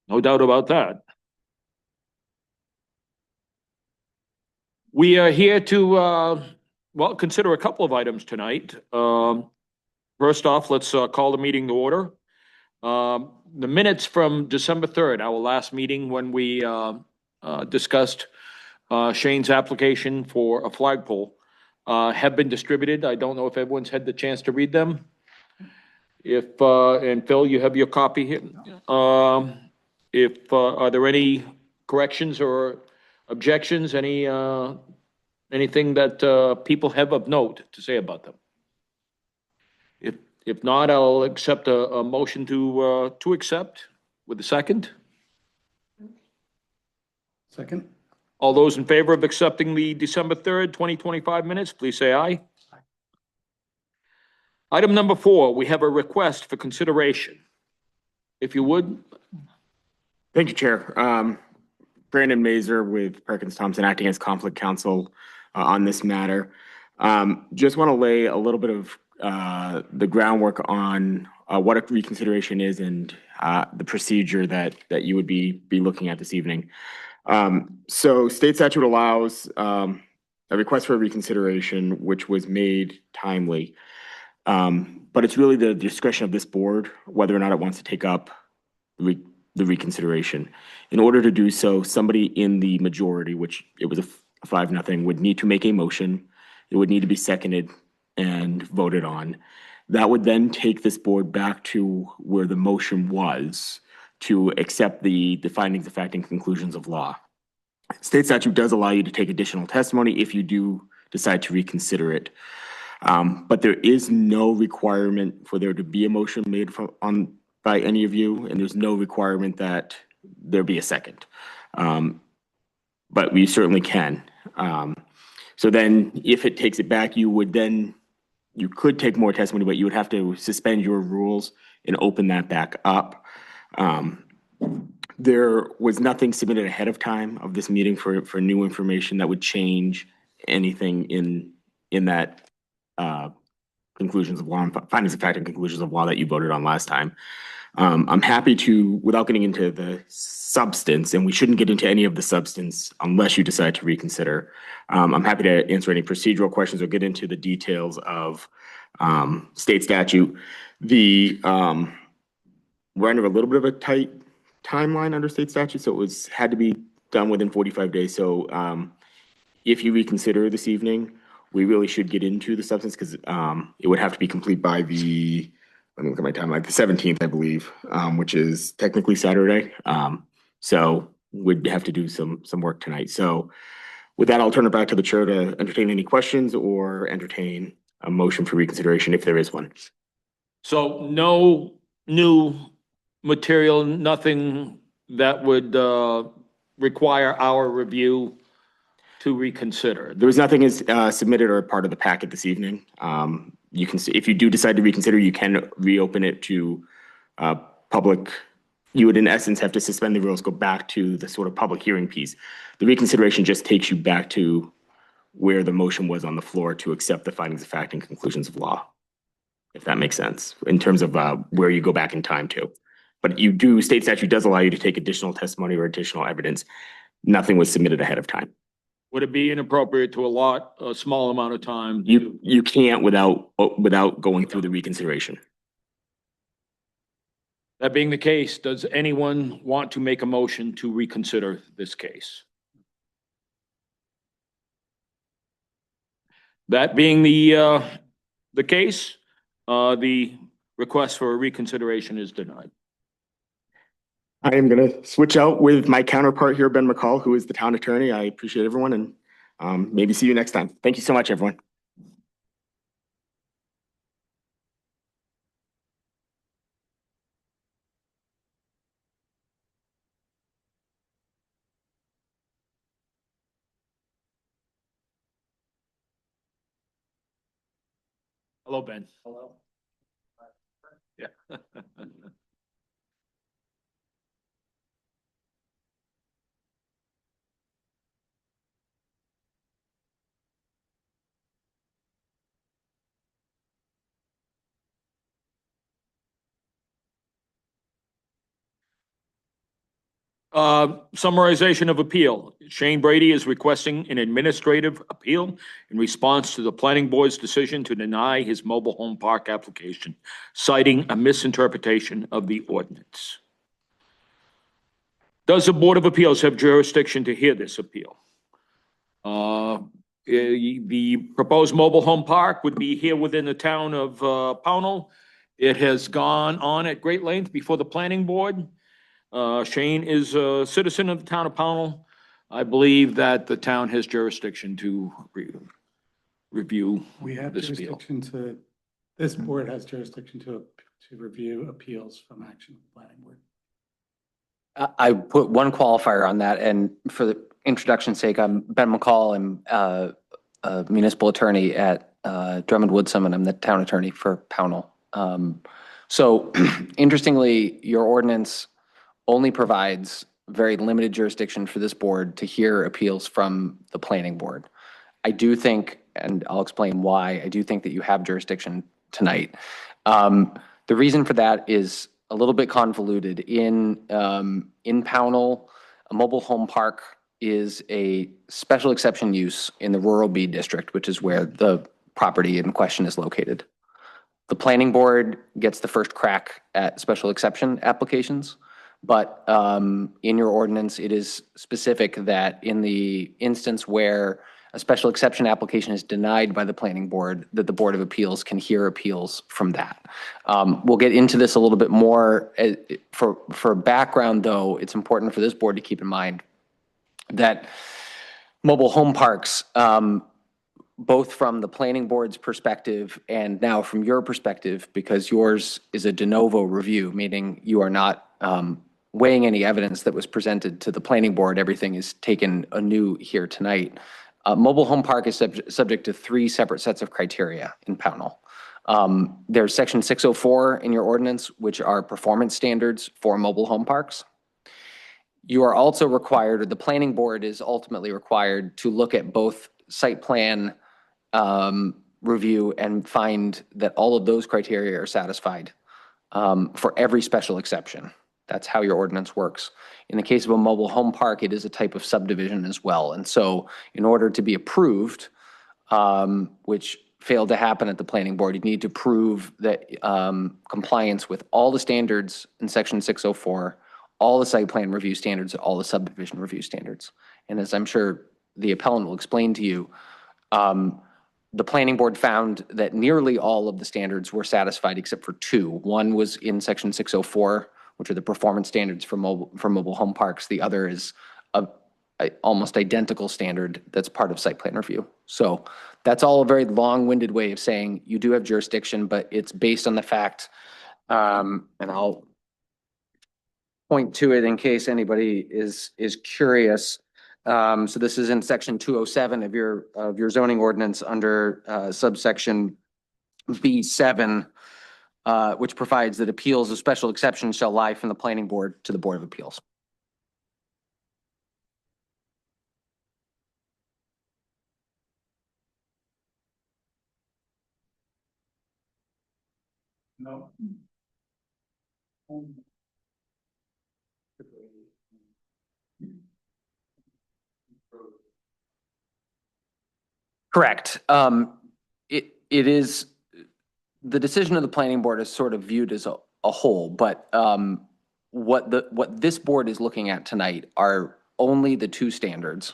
No doubt about that. We are here to, well, consider a couple of items tonight. First off, let's call the meeting to order. The minutes from December 3rd, our last meeting when we discussed Shane's application for a flagpole, have been distributed. I don't know if everyone's had the chance to read them. If, and Phil, you have your copy here. If, are there any corrections or objections, anything that people have of note to say about them? If, if not, I'll accept a motion to accept with a second. Second. All those in favor of accepting the December 3rd, 2025 minutes, please say aye. Item number 4, we have a request for consideration. If you would. Thank you, Chair. Brandon Mazer with Perkins Thompson, acting as conflict counsel on this matter. Just want to lay a little bit of the groundwork on what a reconsideration is and the procedure that you would be looking at this evening. So state statute allows a request for a reconsideration, which was made timely. But it's really the discretion of this board whether or not it wants to take up the reconsideration. In order to do so, somebody in the majority, which it was a 5-0, would need to make a motion. It would need to be seconded and voted on. That would then take this board back to where the motion was to accept the findings of fact and conclusions of law. State statute does allow you to take additional testimony if you do decide to reconsider it. But there is no requirement for there to be a motion made by any of you, and there's no requirement that there be a second. But we certainly can. So then if it takes it back, you could take more testimony, but you would have to suspend your rules and open that back up. There was nothing submitted ahead of time of this meeting for new information that would change anything in that conclusions of law and findings of fact and conclusions of law that you voted on last time. I'm happy to, without getting into the substance, and we shouldn't get into any of the substance unless you decide to reconsider. I'm happy to answer any procedural questions or get into the details of state statute. We're under a little bit of a tight timeline under state statute, so it had to be done within 45 days. So if you reconsider this evening, we really should get into the substance because it would have to be complete by let me look at my time, like the 17th, I believe, which is technically Saturday. So we'd have to do some work tonight. So with that, I'll turn it back to the chair to entertain any questions or entertain a motion for reconsideration if there is one. So no new material, nothing that would require our review to reconsider. There was nothing submitted or part of the packet this evening. You can see, if you do decide to reconsider, you can reopen it to public. You would, in essence, have to suspend the rules, go back to the sort of public hearing piece. The reconsideration just takes you back to where the motion was on the floor to accept the findings of fact and conclusions of law, if that makes sense, in terms of where you go back in time to. But state statute does allow you to take additional testimony or additional evidence. Nothing was submitted ahead of time. Would it be inappropriate to allot a small amount of time? You can't without going through the reconsideration. That being the case, does anyone want to make a motion to reconsider this case? That being the case, the request for a reconsideration is denied. I am going to switch out with my counterpart here, Ben McCall, who is the town attorney. I appreciate everyone and maybe see you next time. Thank you so much, everyone. Hello, Ben. Hello. Yeah. Summarization of appeal. Shane Brady is requesting an administrative appeal in response to the planning board's decision to deny his mobile home park application, citing a misinterpretation of the ordinance. Does the Board of Appeals have jurisdiction to hear this appeal? The proposed mobile home park would be here within the town of Pownell. It has gone on at great length before the planning board. Shane is a citizen of the town of Pownell. I believe that the town has jurisdiction to review We have this appeal. jurisdiction to, this board has jurisdiction to review appeals from action of the planning board. I put one qualifier on that, and for the introduction's sake, I'm Ben McCall. I'm a municipal attorney at Drummond Woodsum, and I'm the town attorney for Pownell. So interestingly, your ordinance only provides very limited jurisdiction for this board to hear appeals from the planning board. I do think, and I'll explain why, I do think that you have jurisdiction tonight. The reason for that is a little bit convoluted. In Pownell, a mobile home park is a special exception use in the rural B district, which is where the property in question is located. The planning board gets the first crack at special exception applications, but in your ordinance, it is specific that in the instance where a special exception application is denied by the planning board, that the Board of Appeals can hear appeals from that. We'll get into this a little bit more. For background, though, it's important for this board to keep in mind that mobile home parks, both from the planning board's perspective and now from your perspective, because yours is a de novo review, meaning you are not weighing any evidence that was presented to the planning board. Everything is taken anew here tonight. Mobile home park is subject to 3 separate sets of criteria in Pownell. There's section 604 in your ordinance, which are performance standards for mobile home parks. You are also required, or the planning board is ultimately required, to look at both site plan review and find that all of those criteria are satisfied for every special exception. That's how your ordinance works. In the case of a mobile home park, it is a type of subdivision as well. And so in order to be approved, which failed to happen at the planning board, you need to prove that compliance with all the standards in section 604, all the site plan review standards, all the subdivision review standards. And as I'm sure the appellant will explain to you, the planning board found that nearly all of the standards were satisfied except for 2. One was in section 604, which are the performance standards for mobile home parks. The other is a almost identical standard that's part of site plan review. So that's all a very long-winded way of saying you do have jurisdiction, but it's based on the fact, and I'll point to it in case anybody is curious. So this is in section 207 of your zoning ordinance under subsection B7. Which provides that appeals of special exceptions shall lie from the planning board to the Board of Appeals. No. Correct. It is, the decision of the planning board is sort of viewed as a whole, but what this board is looking at tonight are only the 2 standards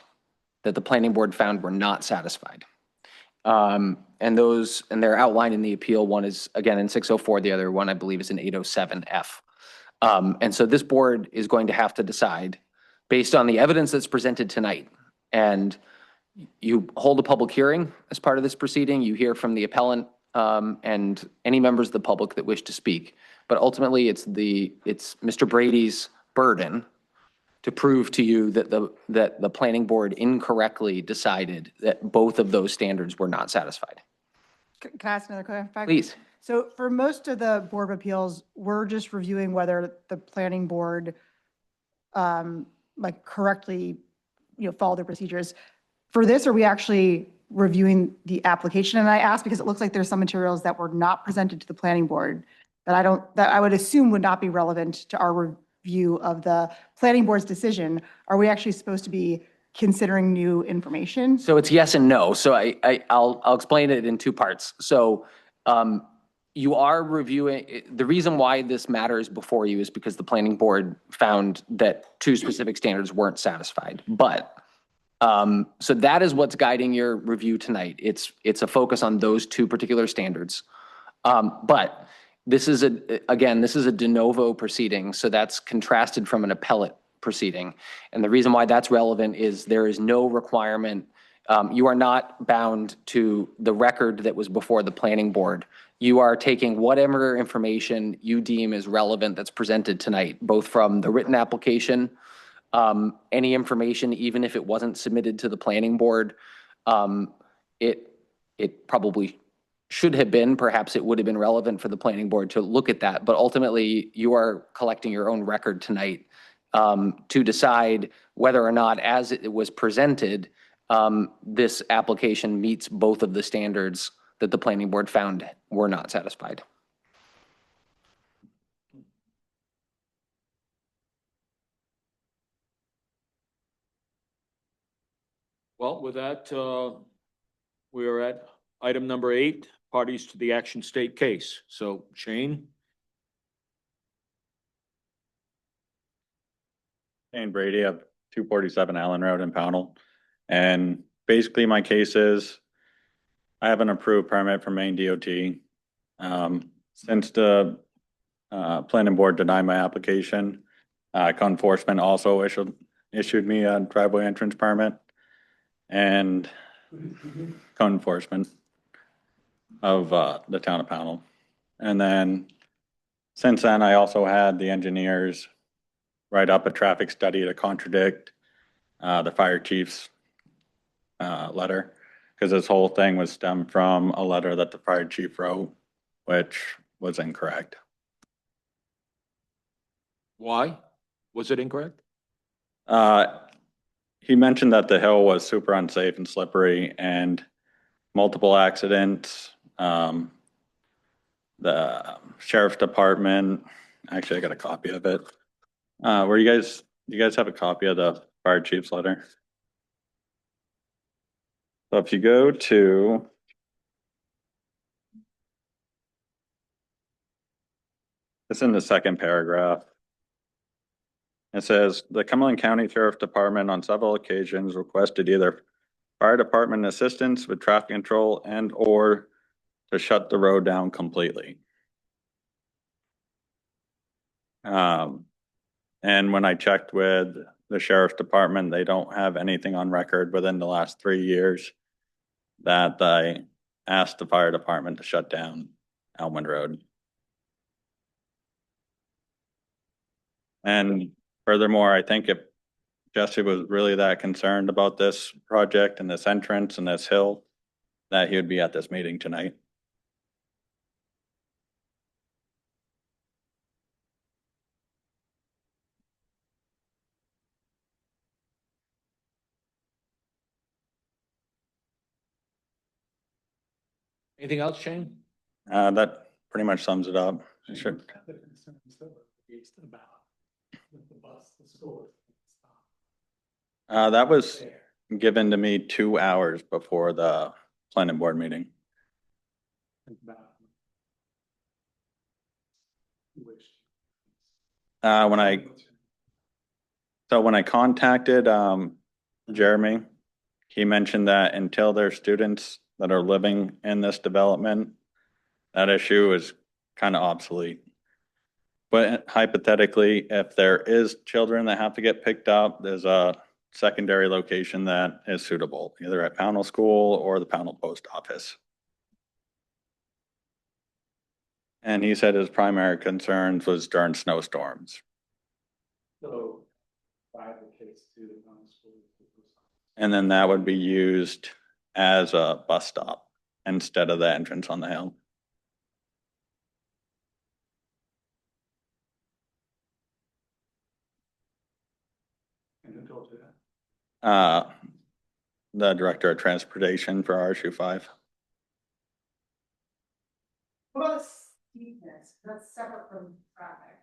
that the planning board found were not satisfied. And they're outlined in the appeal. One is, again, in 604, the other one I believe is in 807F. And so this board is going to have to decide based on the evidence that's presented tonight. And you hold a public hearing as part of this proceeding. You hear from the appellant and any members of the public that wish to speak. But ultimately, it's Mr. Brady's burden to prove to you that the planning board incorrectly decided that both of those standards were not satisfied. Can I ask another question? Please. So for most of the Board of Appeals, we're just reviewing whether the planning board correctly, follow their procedures. For this, are we actually reviewing the application? And I ask because it looks like there's some materials that were not presented to the planning board that I would assume would not be relevant to our review of the planning board's decision, are we actually supposed to be considering new information? So it's yes and no. So I'll explain it in two parts. So you are reviewing, the reason why this matters before you is because the planning board found that two specific standards weren't satisfied. But so that is what's guiding your review tonight. It's a focus on those two particular standards. But this is again, this is a de novo proceeding, so that's contrasted from an appellate proceeding. And the reason why that's relevant is there is no requirement, you are not bound to the record that was before the planning board. You are taking whatever information you deem is relevant that's presented tonight, both from the written application, any information, even if it wasn't submitted to the planning board, it probably should have been, perhaps it would have been relevant for the planning board to look at that, but ultimately you are collecting your own record tonight to decide whether or not, as it was presented, this application meets both of the standards that the planning board found were not satisfied. Well, with that, we are at item number 8, parties to the action state case. So Shane? Shane Brady of 247 Allen Road in Pownell. And basically my case is I have an approved permit from Maine DOT. Since the planning board denied my application, code enforcement also issued me a driveway entrance permit and code enforcement of the town of Pownell. And then since then, I also had the engineers write up a traffic study to contradict the fire chief's letter, because this whole thing was stemmed from a letter that the fire chief wrote, which was incorrect. Why? Was it incorrect? He mentioned that the hill was super unsafe and slippery and multiple accidents. The sheriff's department, actually I got a copy of it. Do you guys have a copy of the fire chief's letter? So if you go to it's in the second paragraph. It says the Cumberland County Sheriff's Department on several occasions requested either fire department assistance with traffic control and or to shut the road down completely. And when I checked with the sheriff's department, they don't have anything on record within the last 3 years that I asked the fire department to shut down Elmwood Road. And furthermore, I think if Jesse was really that concerned about this project and this entrance and this hill, that he would be at this meeting tonight. Anything else, Shane? That pretty much sums it up. Sure. The concerns that were raised about the bus, the school. That was given to me 2 hours before the planning board meeting. When I contacted Jeremy, he mentioned that until there's students that are living in this development, that issue is kind of obsolete. But hypothetically, if there is children that have to get picked up, there's a secondary location that is suitable, either at Pownell School or the Pownell Post Office. And he said his primary concerns was during snowstorms. So, drive the kids to the common school. And then that would be used as a bus stop instead of the entrance on the hill. And who told you that? The director of transportation for RSU 5. What about steepness? That's separate from traffic.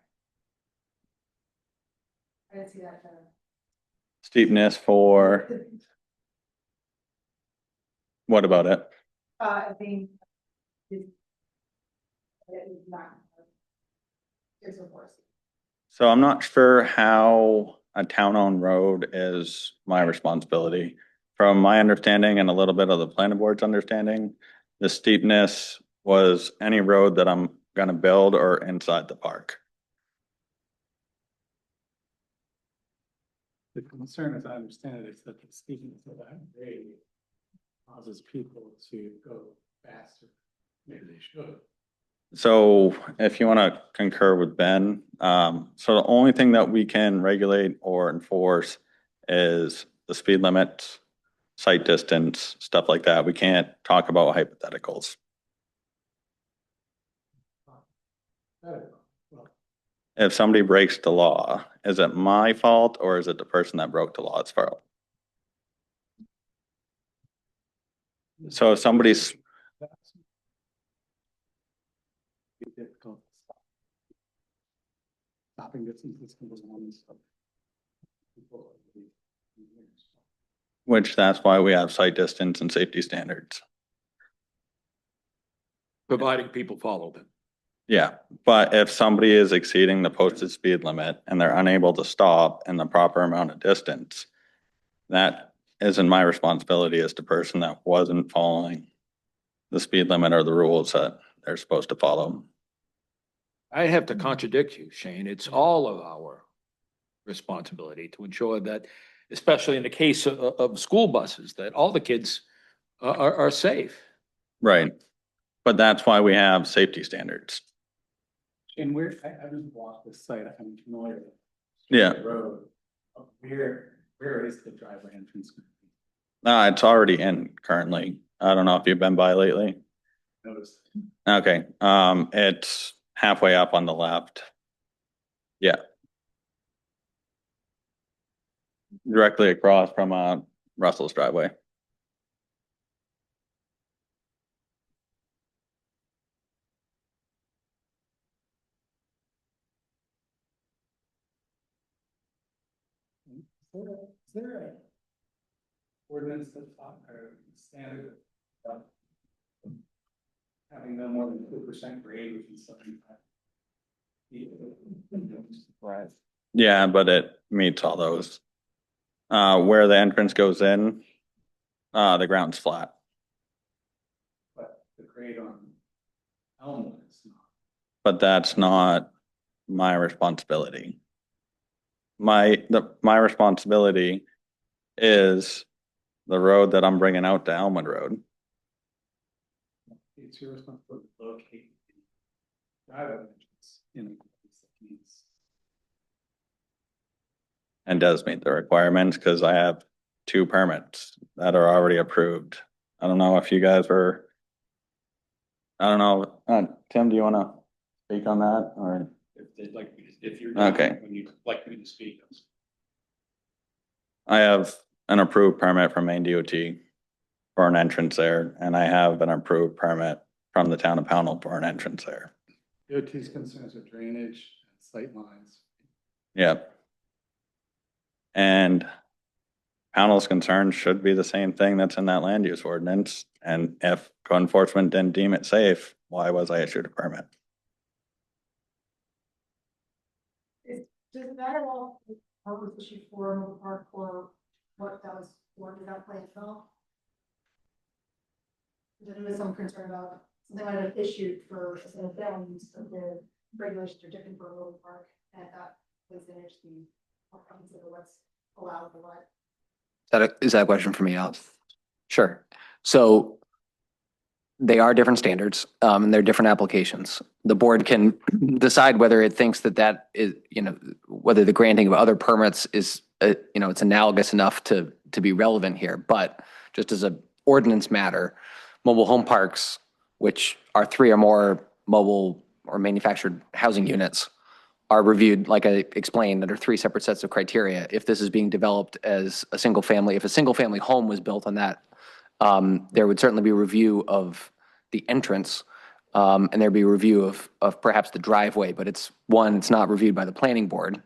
I didn't see that. Steepness for, what about it? I think. It is not. It's a horse. So I'm not sure how a town-owned road is my responsibility. From my understanding and a little bit of the planning board's understanding, the steepness was any road that I'm gonna build or inside the park. The concern, as I understand it, is that the steepness of that grade causes people to go faster. Maybe they should. So if you wanna concur with Ben, so the only thing that we can regulate or enforce is the speed limits, sight distance, stuff like that. We can't talk about hypotheticals. Well, If somebody breaks the law, is it my fault or is it the person that broke the law's fault? So if somebody's, be difficult to stop. Stopping distances can be one and stuff. People. which that's why we have sight distance and safety standards. Providing people follow them. Yeah, but if somebody is exceeding the posted speed limit and they're unable to stop in the proper amount of distance, that isn't my responsibility as the person that wasn't following the speed limit or the rules that they're supposed to follow. I have to contradict you, Shane. It's all of our responsibility to ensure that, especially in the case of school buses, that all the kids are safe. Right. But that's why we have safety standards. And where, I just walked this site, I'm familiar with. Yeah. the Road, where is the driveway entrance? Gonna It's already in currently. I don't know if you've been by lately. be? Notice. Okay, it's halfway up on the left. Yeah. Directly across from, Russell's driveway. Is there a ordinance that talk or standard about having no more than 2% grade within 75 feet? Right. Yeah, but it meets all those. Where the entrance goes in, the ground's flat. But the grade on Elmwood is not. But that's not my responsibility. My responsibility is the road that I'm bringing out to Elmwood Road. It's your responsibility to locate the driveway entrance in a place that meets. And does meet the requirements because I have 2 permits that are already approved. I don't know if you guys were. I don't know, Tim, do you wanna speak on that or? If they'd like, if you're. Okay. When you'd like me to speak. I have an approved permit from Maine DOT for an entrance there, and I have an approved permit from the town of Pownell for an entrance there. DOT's concerns are drainage and sight lines. Yep. And Pownell's concerns should be the same thing that's in that land use ordinance. And if code enforcement didn't deem it safe, why was I issued a permit? Does that at all help with issue for Mobile Park or what that was for? Did that play at all? There was some concern about something might have issued for some films, but the regulations are different for Mobile Park, and that was an issue. Consider what's allowed or what. Is that a question for me, Alex? Sure. So they are different standards, and they're different applications. The board can decide whether it thinks that is, whether the granting of other permits is, it's analogous enough to be relevant here. But just as a ordinance matter, mobile home parks, which are 3 or more mobile or manufactured housing units, are reviewed, like I explained, under 3 separate sets of criteria. If this is being developed as a single family, if a single family home was built on that, there would certainly be a review of the entrance, and there'd be a review of perhaps the driveway, but it's not reviewed by the planning board.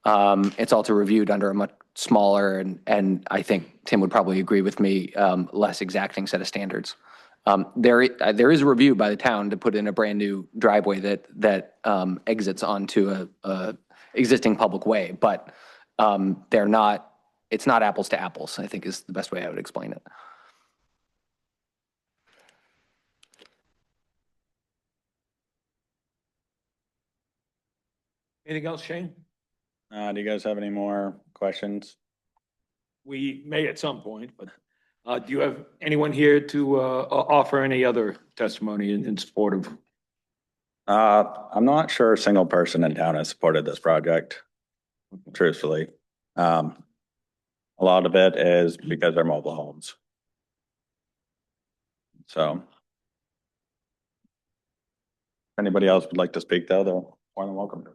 It's also reviewed under a much smaller and I think Tim would probably agree with me, less exacting set of standards. There is a review by the town to put in a brand new driveway that exits onto a existing public way, but it's not apples to apples, I think is the best way I would explain it. Anything else, Shane? Do you guys have any more questions? We may at some point, but do you have anyone here to offer any other testimony in support of? I'm not sure a single person in town has supported this project, truthfully. A lot of it is because they're mobile homes. So. If anybody else would like to speak though, they're more than welcome to.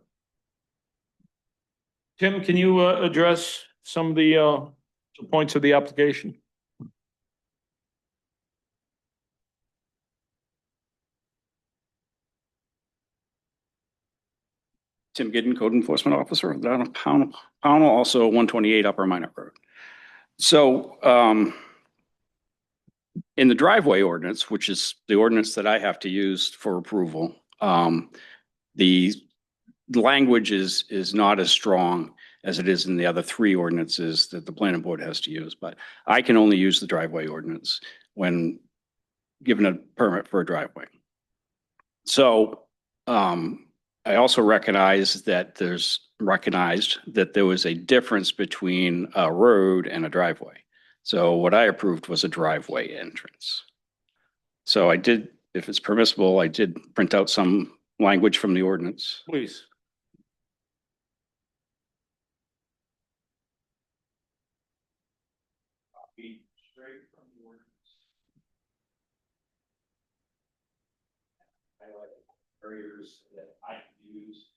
Tim, can you address some of the points of the application? Tim Giddon, Code Enforcement Officer, down in Pownell, also 128 Upper Minot Road. So in the driveway ordinance, which is the ordinance that I have to use for approval, the language is not as strong as it is in the other three ordinances that the planning board has to use, but I can only use the driveway ordinance when given a permit for a driveway. So I also recognized that there was a difference between a road and a driveway. So what I approved was a driveway entrance. So I did, if it's permissible, I did print out some language from the ordinance. Please. Straight from the ordinance. Highlight barriers that I can use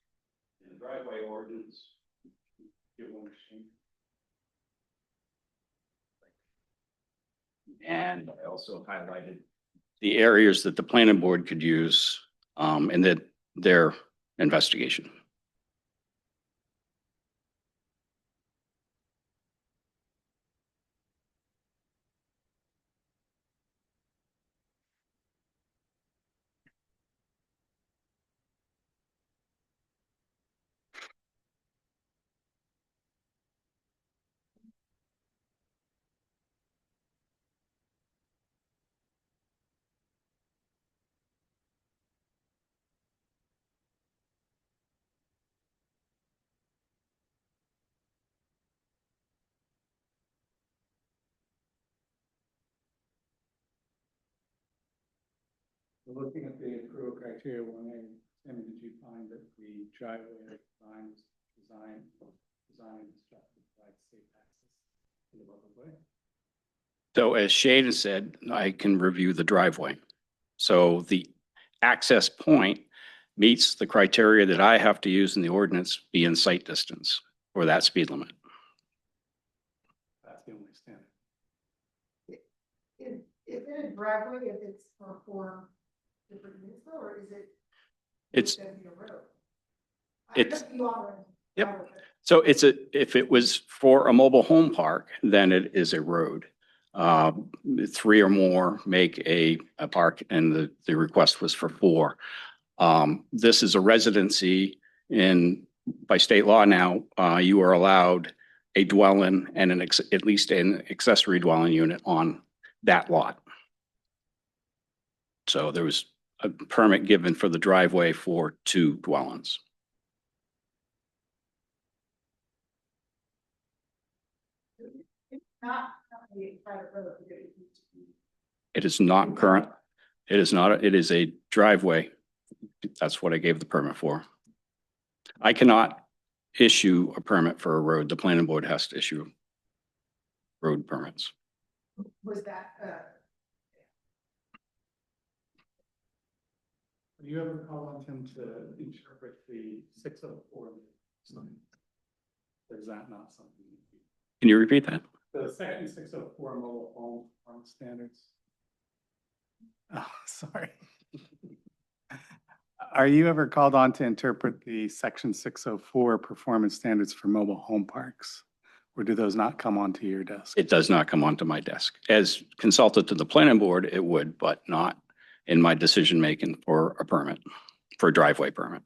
in the driveway ordinance. And I also highlighted the areas that the planning board could use in their investigation. Looking at the approval criteria, Tim, did you find that the driveway design and constructed by safe access to the public way? So as Shane has said, I can review the driveway. So the access point meets the criteria that I have to use in the ordinance, be in sight distance for that speed limit. That's the only standard. Is it a driveway if it's for different units though, or is it? It's, gonna be a road? it's- I know you are a Yep. driveway. so if it was for a mobile home park, then it is a road. Three or more make a park, and the request was for four. This is a residency by state law now, you are allowed a dwelling and at least an accessory dwelling unit on that lot. So there was a permit given for the driveway for 2 dwellings. It's not a private road. It needs to be. It is not current. It is not, it is a driveway. That's what I gave the permit for. I cannot issue a permit for a road. The planning board has to issue road permits. Was that, Do you ever call on him to interpret the 604? Or is that not something? Can you repeat that? The section 604 mobile home standards. Oh, sorry. Are you ever called on to interpret the section 604 performance standards for mobile home parks? Or do those not come onto your desk? It does not come onto my desk. As consulted to the planning board, it would, but not in my decision-making for a permit, for a driveway permit.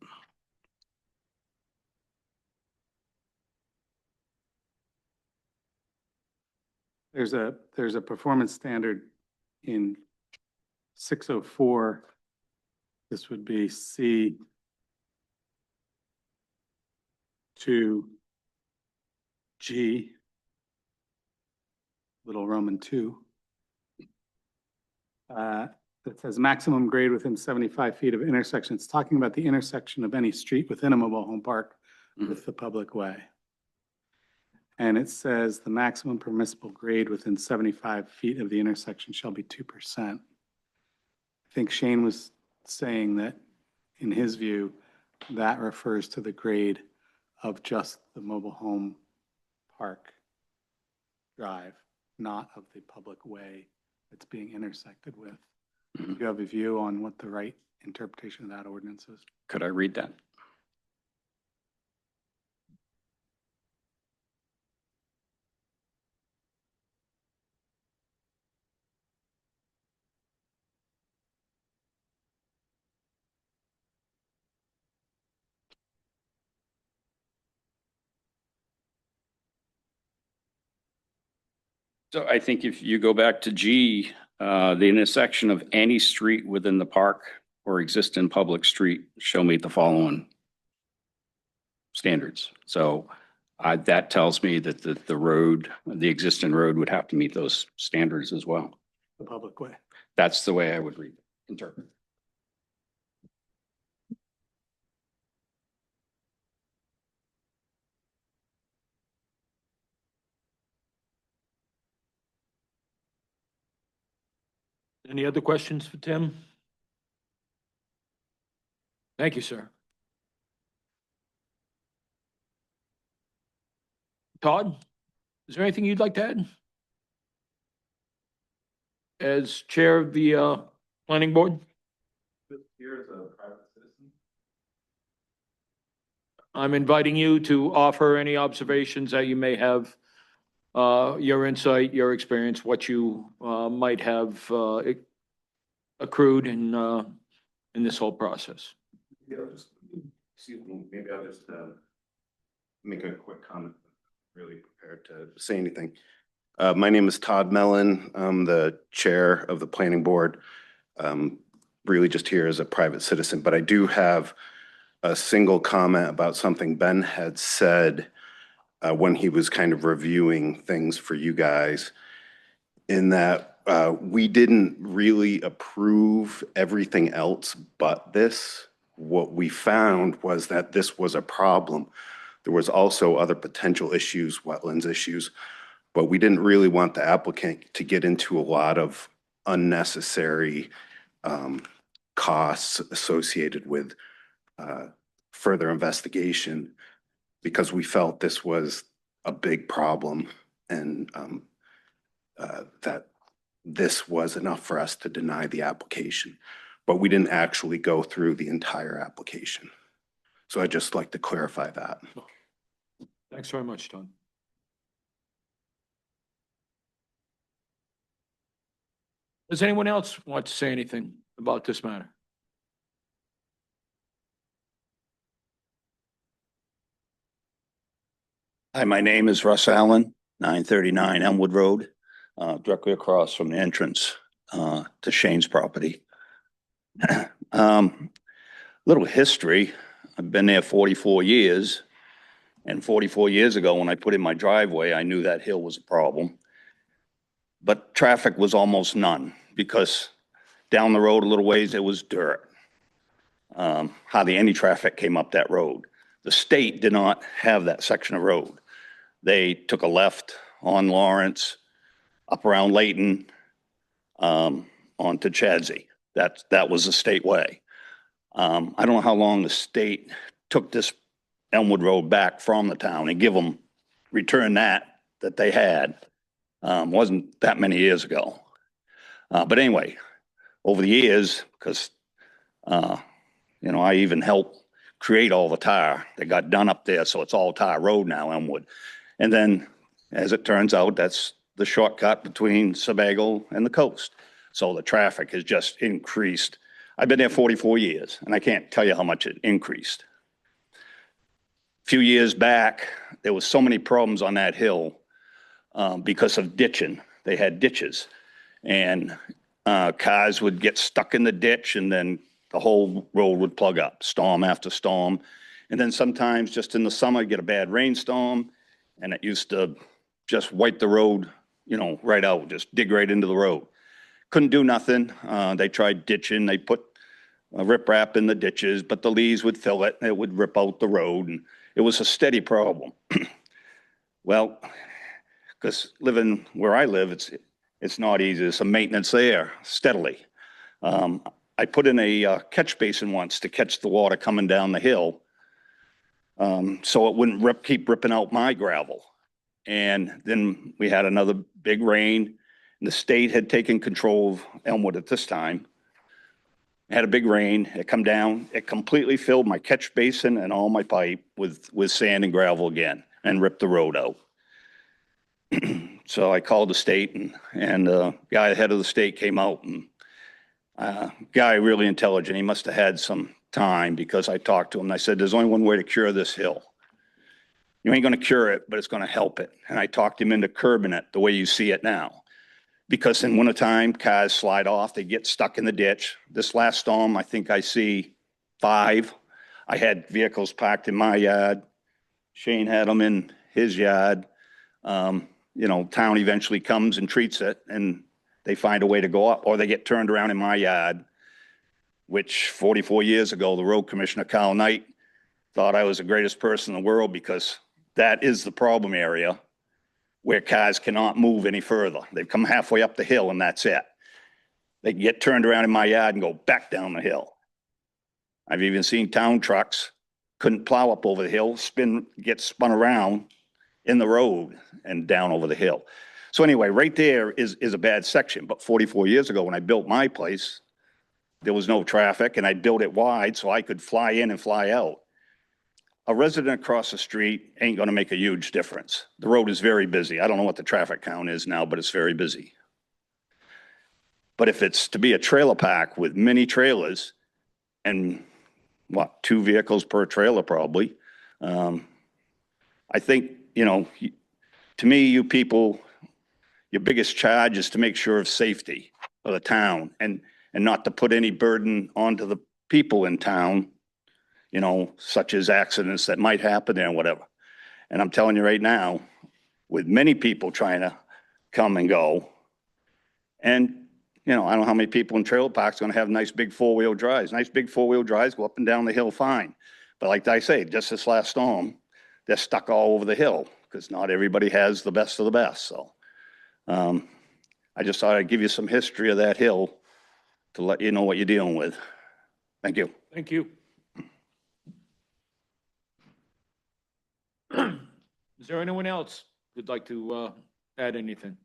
There's a performance standard in 604. This would be C to G, little Roman 2. That says maximum grade within 75 feet of intersection. It's talking about the intersection of any street within a mobile home park with the public way. And it says the maximum permissible grade within 75 feet of the intersection shall be 2%. I think Shane was saying that, in his view, that refers to the grade of just the mobile home park drive, not of the public way that's being intersected with. Do you have a view on what the right interpretation of that ordinance is? Could I read that? So I think if you go back to G, the intersection of any street within the park or existing public street shall meet the following standards. So that tells me that the road, the existing road would have to meet those standards as well. The public way. That's the way I would read, interpret. Any other questions for Tim? Thank you, sir. Todd, is there anything you'd like to add? As chair of the planning board? Here's a private citizen. I'm inviting you to offer any observations that you may have, your insight, your experience, what you might have accrued in this whole process. Yeah, just, excuse me, maybe I'll just make a quick comment. Really prepared to say anything. My name is Todd Mellon. I'm the chair of the planning board. Really just here as a private citizen, but I do have a single comment about something Ben had said when he was kind of reviewing things for you guys, in that we didn't really approve everything else but this. What we found was that this was a problem. There was also other potential issues, wetlands issues, but we didn't really want the applicant to get into a lot of unnecessary costs associated with further investigation, because we felt this was a big problem and that this was enough for us to deny the application. But we didn't actually go through the entire application. So I'd just like to clarify that. Thanks very much, Todd. Does anyone else want to say anything about this matter? Hi, my name is Russ Allen, 939 Elmwood Road, directly across from the entrance to Shane's property. Little history, I've been there 44 years, and 44 years ago when I put in my driveway, I knew that hill was a problem. But traffic was almost none, because down the road a little ways, it was dirt. Hardly any traffic came up that road. The state did not have that section of road. They took a left on Lawrence, up around Layton, onto Chadsey. That was the state way. I don't know how long the state took this Elmwood Road back from the town and return that they had. Wasn't that many years ago. But anyway, over the years, because You know, I even helped create all the tar that got done up there, so it's all tar road now, Elmwood. And then, as it turns out, that's the shortcut between Sebago and the coast. So the traffic has just increased. I've been there 44 years, and I can't tell you how much it increased. A few years back, there was so many problems on that hill because of ditching. They had ditches, and cars would get stuck in the ditch, and then the whole road would plug up, storm after storm. And then sometimes just in the summer, you get a bad rainstorm, and it used to just wipe the road, you know, right out, just dig right into the road. Couldn't do nothing. They tried ditching. They put riprap in the ditches, but the leaves would fill it, and it would rip out the road, and it was a steady problem. Well, because living where I live, it's not easy. There's some maintenance there steadily. I put in a catch basin once to catch the water coming down the hill, so it wouldn't keep ripping out my gravel. And then we had another big rain, and the state had taken control of Elmwood at this time. Had a big rain, it come down, it completely filled my catch basin and all my pipe with sand and gravel again, and ripped the road out. So I called the state, and guy head of the state came out, and guy really intelligent. He must have had some time, because I talked to him and I said, there's only one way to cure this hill. You ain't gonna cure it, but it's gonna help it. And I talked him into curbing it the way you see it now. Because in wintertime, cars slide off, they get stuck in the ditch. This last storm, I think I see 5. I had vehicles parked in my yard. Shane had them in his yard. You know, town eventually comes and treats it, and they find a way to go up, or they get turned around in my yard, which 44 years ago, the road commissioner, Carl Knight, thought I was the greatest person in the world, because that is the problem area where cars cannot move any further. They've come halfway up the hill and that's it. They can get turned around in my yard and go back down the hill. I've even seen town trucks couldn't plow up over the hill, get spun around in the road and down over the hill. So anyway, right there is a bad section. But 44 years ago, when I built my place, there was no traffic, and I built it wide so I could fly in and fly out. A resident across the street ain't gonna make a huge difference. The road is very busy. I don't know what the traffic count is now, but it's very busy. But if it's to be a trailer park with many trailers and 2 vehicles per trailer probably, I think, you know, to me, you people, your biggest charge is to make sure of safety of the town, and not to put any burden onto the people in town, you know, such as accidents that might happen there and whatever. And I'm telling you right now, with many people trying to come and go, and, you know, I don't know how many people in trailer parks are gonna have nice big 4-wheel drives. Nice big 4-wheel drives go up and down the hill fine. But like I say, just this last storm, they're stuck all over the hill, because not everybody has the best of the best. So I just thought I'd give you some history of that hill to let you know what you're dealing with. Thank you. Thank you. Is there anyone else who'd like to add anything?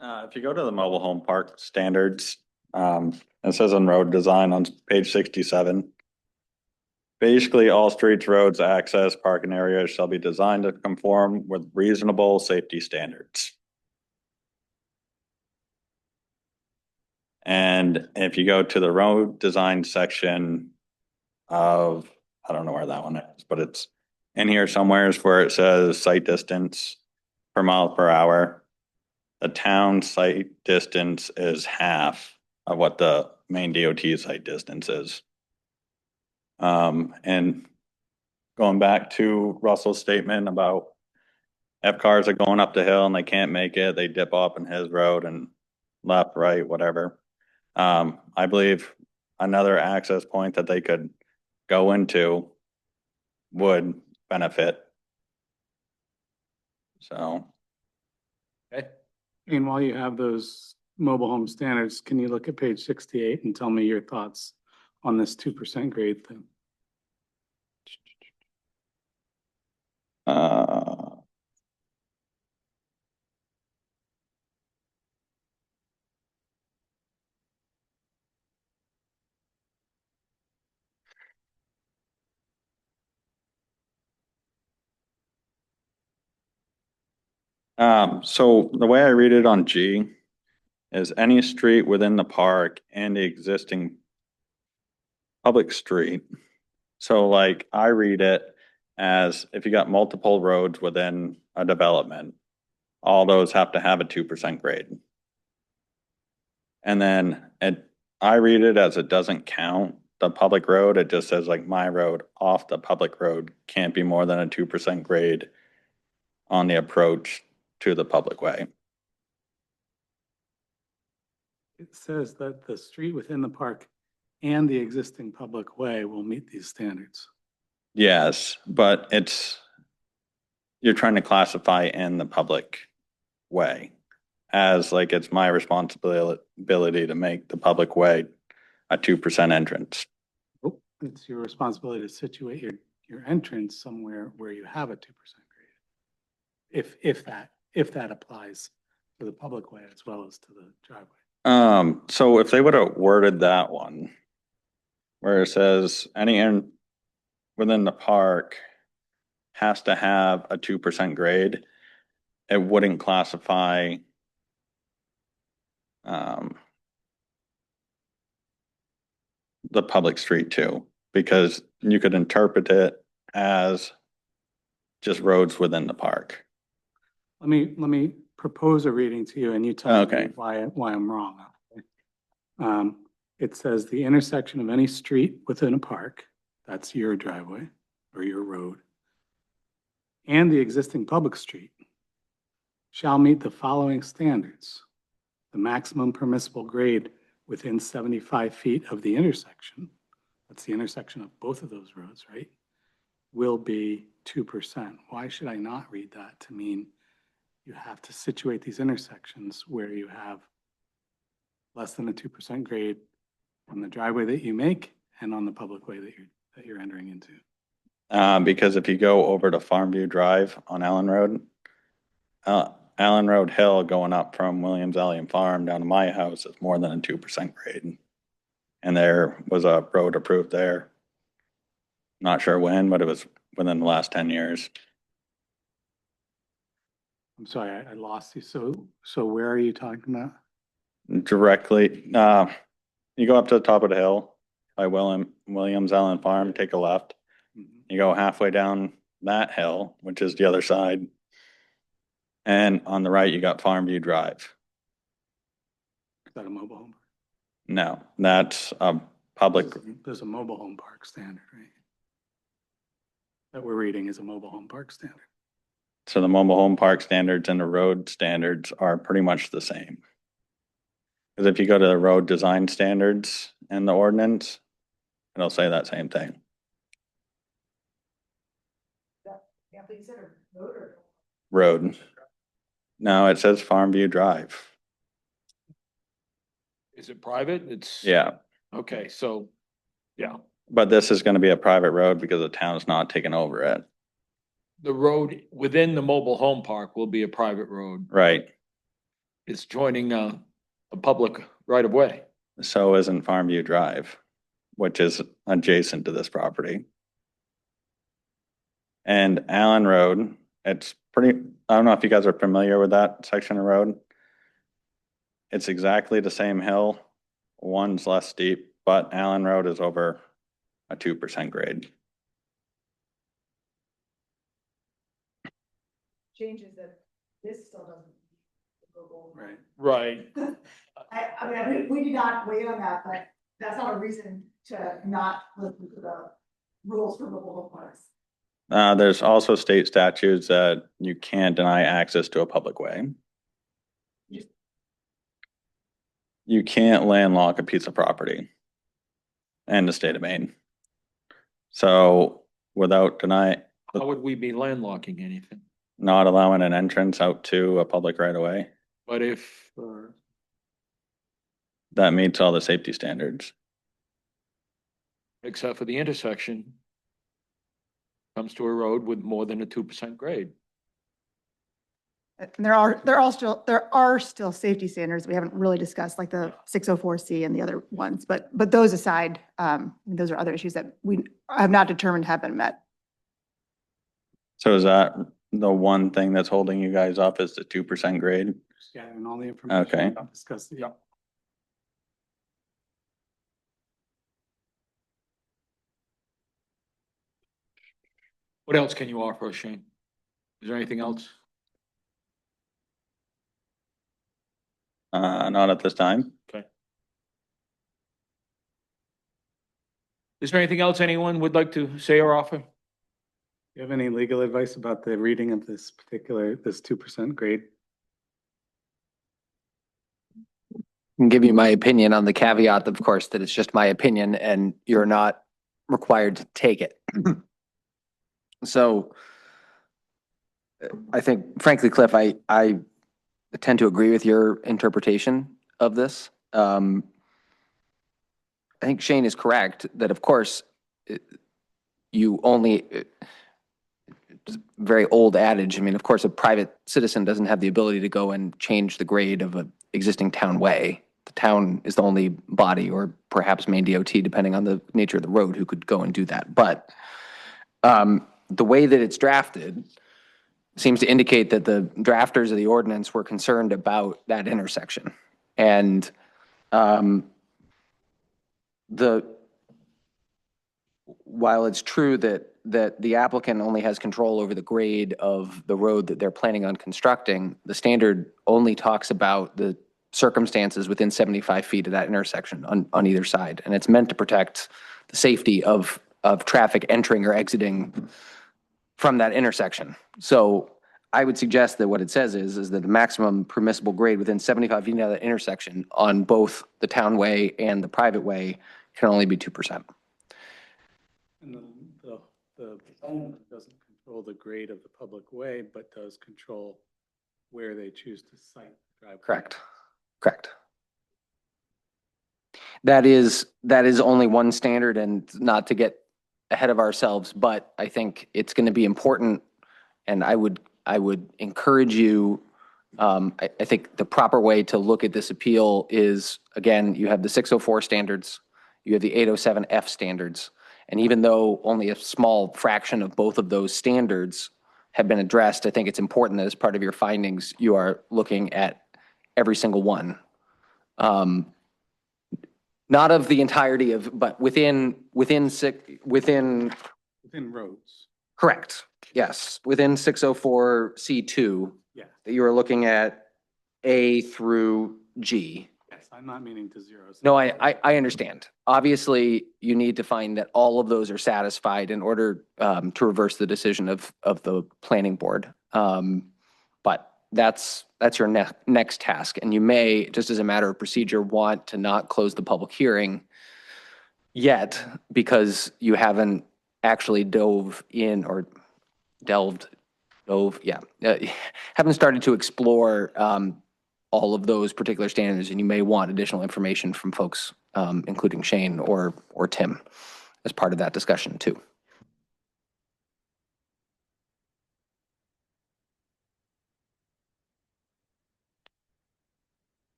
If you go to the mobile home park standards, it says on road design on page 67. Basically, all streets, roads, access, parking areas shall be designed to conform with reasonable safety standards. And if you go to the road design section of, I don't know where that one is, but it's in here somewhere, is where it says site distance per mile per hour. The town site distance is half of what the main DOT site distance is. And going back to Russell's statement about if cars are going up the hill and they can't make it, they dip off in his road and left, right, whatever. I believe another access point that they could go into would benefit. So. Okay. And while you have those mobile home standards, can you look at page 68 and tell me your thoughts on this 2% grade thing? So the way I read it on G is any street within the park and the existing public street. So like I read it as if you got multiple roads within a development, all those have to have a 2% grade. And then I read it as it doesn't count the public road. It just says like my road off the public road can't be more than a 2% grade on the approach to the public way. It says that the street within the park and the existing public way will meet these standards. Yes, but you're trying to classify in the public way as like it's my responsibility to make the public way a 2% entrance. It's your responsibility to situate your entrance somewhere where you have a 2% grade. If that applies to the public way as well as to the driveway. So if they would have worded that one where it says within the park has to have a 2% grade, it wouldn't classify the public street too, because you could interpret it as just roads within the park. Let me propose a reading to you and you tell me Okay. why I'm wrong. Okay? It says the intersection of any street within a park, that's your driveway or your road, and the existing public street shall meet the following standards. The maximum permissible grade within 75 feet of the intersection, that's the intersection of both of those roads, right, will be 2%. Why should I not read that to mean you have to situate these intersections where you have less than a 2% grade on the driveway that you make and on the public way that you're entering into? Because if you go over to Farmview Drive on Allen Road, Allen Road Hill going up from Williams Allen Farm down to my house is more than a 2% grade. And there was a road approved there. Not sure when, but it was within the last 10 years. I'm sorry, I lost you. So where are you talking about? Directly, you go up to the top of the hill by Williams Allen Farm, take a left. You go halfway down that hill, which is the other side. And on the right, you got Farmview Drive. Is that a mobile home? No, that's a public, There's a mobile home park standard, right? That we're reading is a mobile home park standard. so the mobile home park standards and the road standards are pretty much the same. Because if you go to the road design standards in the ordinance, it'll say that same thing. Can't be considered road or? Road. No, it says Farmview Drive. Is it private? It's. Yeah, Okay, so, yeah, but this is gonna be a private road because the town's not taking over it. the road within the mobile home park will be a private road. Right. It's joining a public right of way. So isn't Farmview Drive, which is adjacent to this property. And Allen Road, it's pretty, I don't know if you guys are familiar with that section of road. It's exactly the same hill. One's less steep, but Allen Road is over a 2% grade. Changes that this still doesn't. Google. Right. Right. I mean, we did not weigh on that, but that's not a reason to not listen to the rules for mobile home parks. There's also state statutes that you can't deny access to a public way. You can't landlock a piece of property in the state of Maine. So without How would we be landlocking anything? not allowing an entrance out to a public right of way, But if, that meets all the safety standards. except for the intersection, comes to a road with more than a 2% grade. And there are still safety standards we haven't really discussed, like the 604C and the other ones, but those aside, those are other issues that we have not determined have been met. So is that the one thing that's holding you guys up is the 2% grade. Just gathering all the information. Okay. Discuss it. Yep. What else can you offer us, Shane? Is there anything else? Not at this time. Is there anything else anyone would like to say or offer? Do you have any legal advice about the reading of this 2% grade? I can give you my opinion on the caveat, of course, that it's just my opinion and you're not required to take it. So I think frankly, Cliff, I tend to agree with your interpretation of this. I think Shane is correct that of course, you only, it's a very old adage. I mean, of course, a private citizen doesn't have the ability to go and change the grade of an existing town way. The town is the only body, or perhaps Maine DOT, depending on the nature of the road, who could go and do that. But the way that it's drafted seems to indicate that the drafters of the ordinance were concerned about that intersection. And while it's true that the applicant only has control over the grade of the road that they're planning on constructing, the standard only talks about the circumstances within 75 feet of that intersection on either side. And it's meant to protect the safety of traffic entering or exiting from that intersection. So I would suggest that what it says is that the maximum permissible grade within 75 feet of that intersection on both the town way and the private way can only be 2%. And the owner doesn't control the grade of the public way, but does control where they choose to site the driveway. Correct. That is only one standard, and not to get ahead of ourselves, but I think it's going to be important, and I would encourage you, I think the proper way to look at this appeal is, again, you have the 604 standards, you have the 807F standards, and even though only a small fraction of both of those standards have been addressed, I think it's important that as part of your findings, you are looking at every single one. Not of the entirety of, but within roads. correct, yes, within 604C2, Yeah. that you are looking at A through G. Yes, I'm not meaning to zero. No, I understand. Obviously, you need to find that all of those are satisfied in order to reverse the decision of the planning board. But that's your next task. And you may, just as a matter of procedure, want to not close the public hearing yet because you haven't actually haven't started to explore all of those particular standards, and you may want additional information from folks, including Shane or Tim, as part of that discussion too.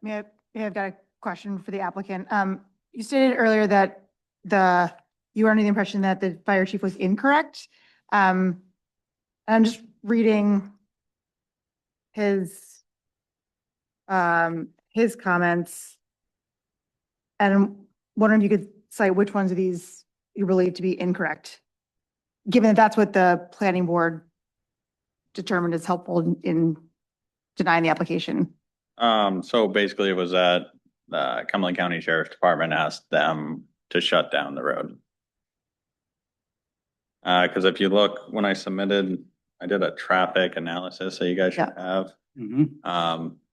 May I've got a question for the applicant. You stated earlier that you were under the impression that the fire chief was incorrect. I'm just reading his comments, and I'm wondering if you could cite which ones of these you believe to be incorrect? Given that that's what the planning board determined is helpful in denying the application. So basically it was that the Cumberland County Sheriff's Department asked them to shut down the road. Cause if you look, when I did a traffic analysis that you guys should have.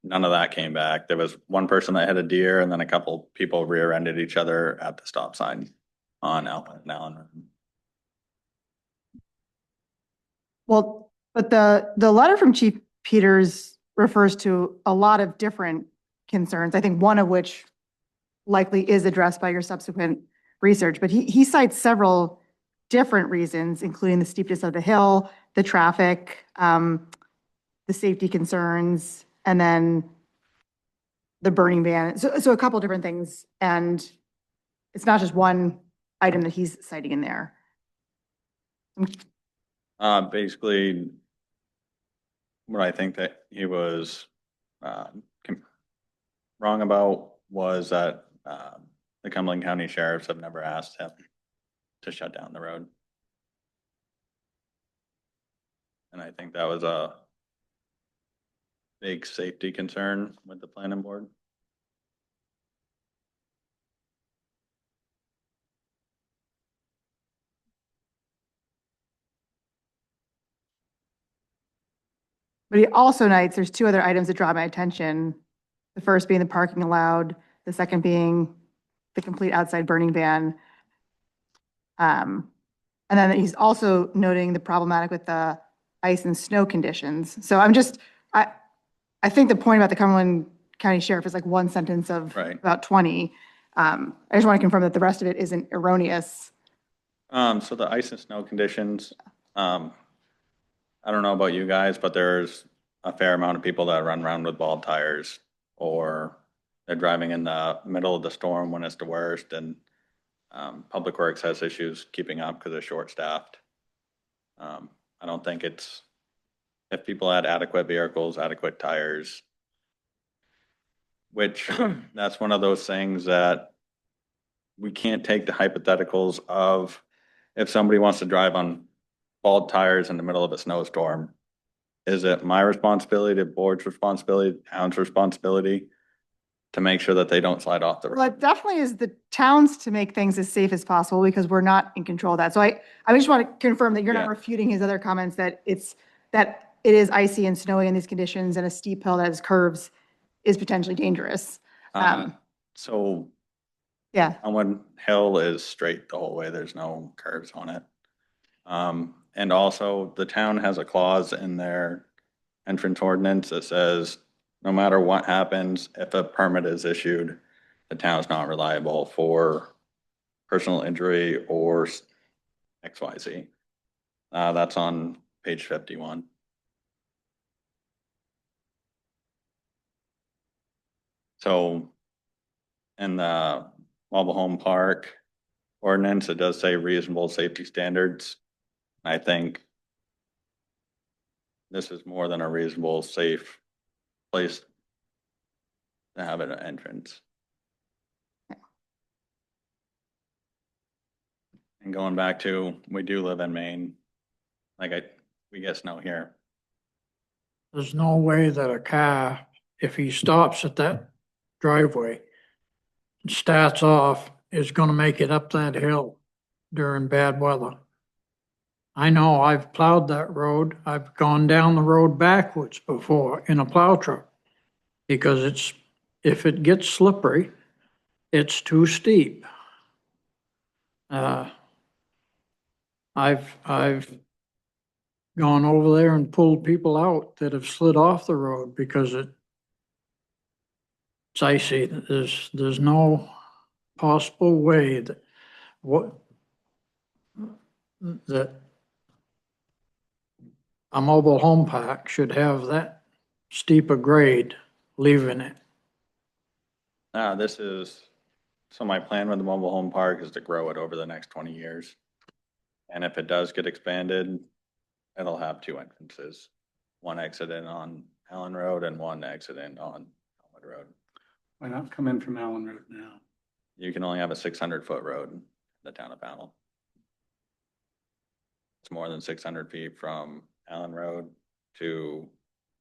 None of that came back. There was one person that hit a deer and then a couple people rear-ended each other at the stop sign on Allen Road. Well, but the letter from Chief Peters refers to a lot of different concerns, I think one of which likely is addressed by your subsequent research, but he cites several different reasons, including the steepness of the hill, the traffic, the safety concerns, and then the burning ban. So a couple different things. And it's not just one item that he's citing in there. Basically, what I think that he was wrong about was that the Cumberland County Sheriffs have never asked him to shut down the road. And I think that was a big safety concern with the planning board. But he also notes there's two other items that draw my attention. The first being the parking allowed, the second being the complete outside burning ban. And then he's also noting the problematic with the ice and snow conditions. So I think the point about the Cumberland County Sheriff is like one sentence of Right. about 20. I just want to confirm that the rest of it isn't erroneous. So the ice and snow conditions, I don't know about you guys, but there's a fair amount of people that run around with bald tires, or they're driving in the middle of the storm when it's the worst, and Public Works has issues keeping up because they're short-staffed. I don't think if people had adequate vehicles, adequate tires, which that's one of those things that we can't take the hypotheticals of if somebody wants to drive on bald tires in the middle of a snowstorm. Is it my responsibility, the board's responsibility, the town's responsibility to make sure that they don't slide off the road? Well, it definitely is the towns to make things as safe as possible because we're not in control of that. So I just want to confirm that you're not Yeah. refuting his other comments that it is icy and snowy in these conditions and a steep hill that has curves is potentially dangerous. So Yeah. Elmwood Hill is straight the whole way. There's no curves on it. And also the town has a clause in their entrance ordinance that says no matter what happens, if a permit is issued, the town's not reliable for personal injury or XYZ. That's on page 51. So in the mobile home park ordinance, it does say reasonable safety standards. I think this is more than a reasonable, safe place to have an entrance. And going back to, we do live in Maine. We get snow here. There's no way that a car, if he stops at that driveway and starts off, is gonna make it up that hill during bad weather. I know, I've plowed that road. I've gone down the road backwards before in a plow truck. Because if it gets slippery, it's too steep. I've gone over there and pulled people out that have slid off the road because it's icy. There's no possible way that a mobile home park should have that steep a grade leaving it. So my plan with the mobile home park is to grow it over the next 20 years. And if it does get expanded, it'll have two entrances, one exit in on Allen Road and one exit in on Elmwood Road. Why not come in from Allen Road now? You can only have a 600-foot road in the town of Powell. it's more than 600 feet from Allen Road to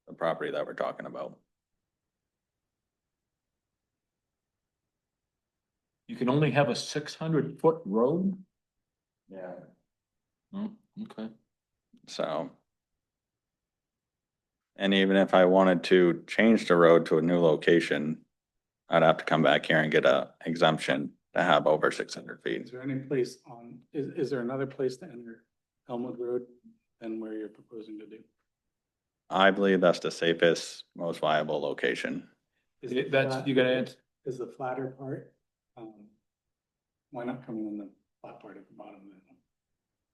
the property that we're talking about. You can only have a 600-foot road? Yeah. Oh, okay. So. And even if I wanted to change the road to a new location, I'd have to come back here and get a exemption to have over 600 feet. Is there any place is there another place to enter Elmwood Road than where you're proposing to do? I believe that's the safest, most viable location. Is it That's, flat- you gotta answer. Is the flatter part, why not coming in the flat part at the bottom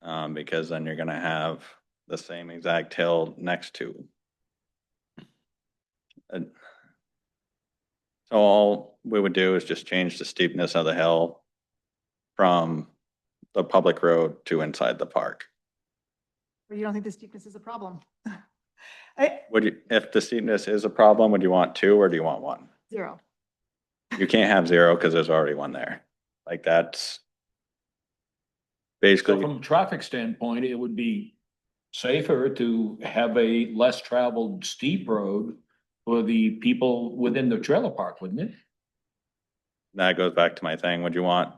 of it? Because then you're gonna have the same exact hill next to. And so all we would do is just change the steepness of the hill from the public road to inside the park. But you don't think the steepness is a problem? Would you, if the steepness is a problem, would you want two or do you want one? Zero. You can't have zero because there's already one there. Like that's So basically, from a traffic standpoint, it would be safer to have a less traveled steep road for the people within the trailer park, wouldn't it? that goes back to my thing. Would you want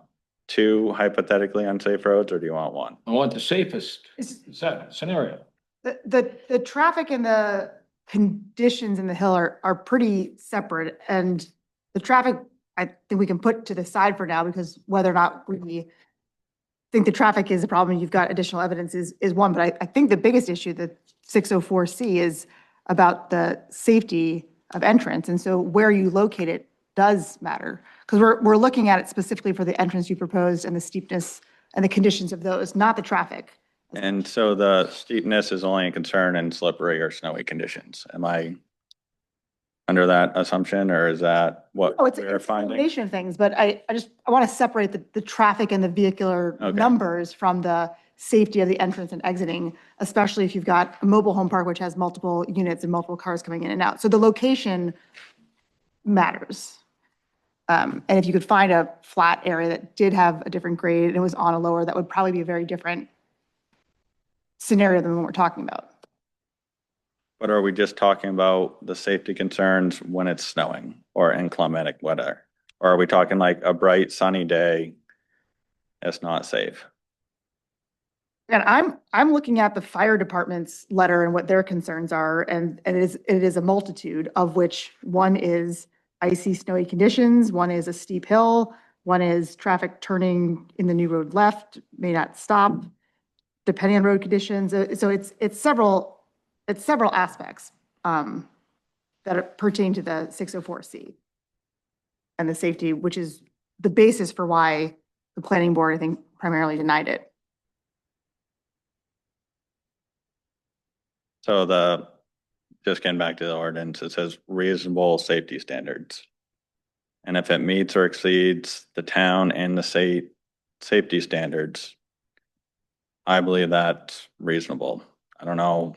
two hypothetically unsafe roads or do you want one? I want the safest It's- scenario. The traffic and the conditions in the hill are pretty separate, and the traffic, I think we can put to the side for now, because whether or not we think the traffic is a problem, you've got additional evidence is one, but I think the biggest issue, the 604C, is about the safety of entrance, and so where you locate it does matter, because we're looking at it specifically for the entrance you proposed and the steepness and the conditions of those, not the traffic. And so the steepness is only a concern in slippery or snowy conditions. Am I under that assumption or is that what Oh, it's we're a finding? combination of things, but I want to separate the traffic and the vehicular Okay. numbers from the safety of the entrance and exiting, especially if you've got a mobile home park, which has multiple units and multiple cars coming in and out. So the location matters. And if you could find a flat area that did have a different grade and it was on a lower, that would probably be a very different scenario than what we're talking about. But are we just talking about the safety concerns when it's snowing or inclement weather? Or are we talking like a bright sunny day? It's not safe. And I'm looking at the fire department's letter and what their concerns are, and it is a multitude, of which one is icy, snowy conditions, one is a steep hill, one is traffic turning in the new road left, may not stop, depending on road conditions. So it's several aspects that pertain to the 604C and the safety, which is the basis for why the planning board, I think, primarily denied it. So just getting back to the ordinance, it says reasonable safety standards. And if it meets or exceeds the town and the state safety standards, I believe that's reasonable. I don't know.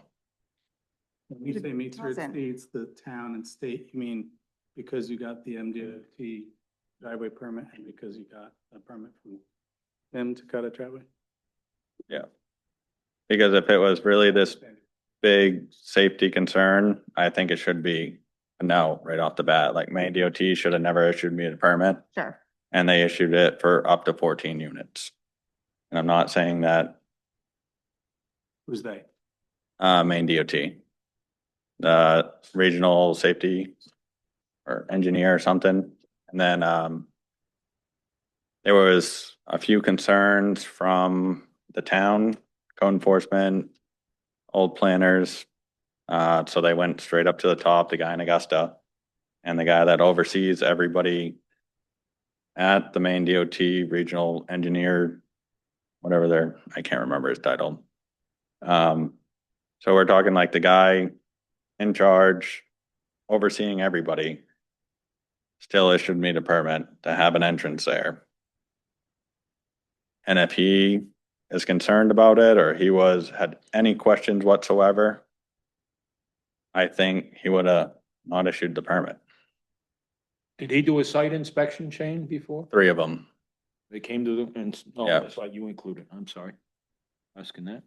When you say meets or Doesn't. exceeds the town and state, you mean because you got the MDOT driveway permit and because you got a permit from them to cut a driveway? Because if it was really this big safety concern, I think it should be a no right off the bat. Like Maine DOT should have never issued me a permit Sure. and they issued it for up to 14 units. And I'm not saying that Who's they? Maine DOT, the regional safety or engineer or something. And then there was a few concerns from the town, code enforcement, old planners. So they went straight up to the top, the guy in Augusta and the guy that oversees everybody at the Maine DOT regional engineer, whatever I can't remember his title. So we're talking like the guy in charge, overseeing everybody, still issued me the permit to have an entrance there. And if he is concerned about it or he had any questions whatsoever, I think he would have not issued the permit. Did he do a site inspection, Shane, before? 3 of them. They came to the, and, oh, Yeah. that's why you included, I'm sorry. Asking that.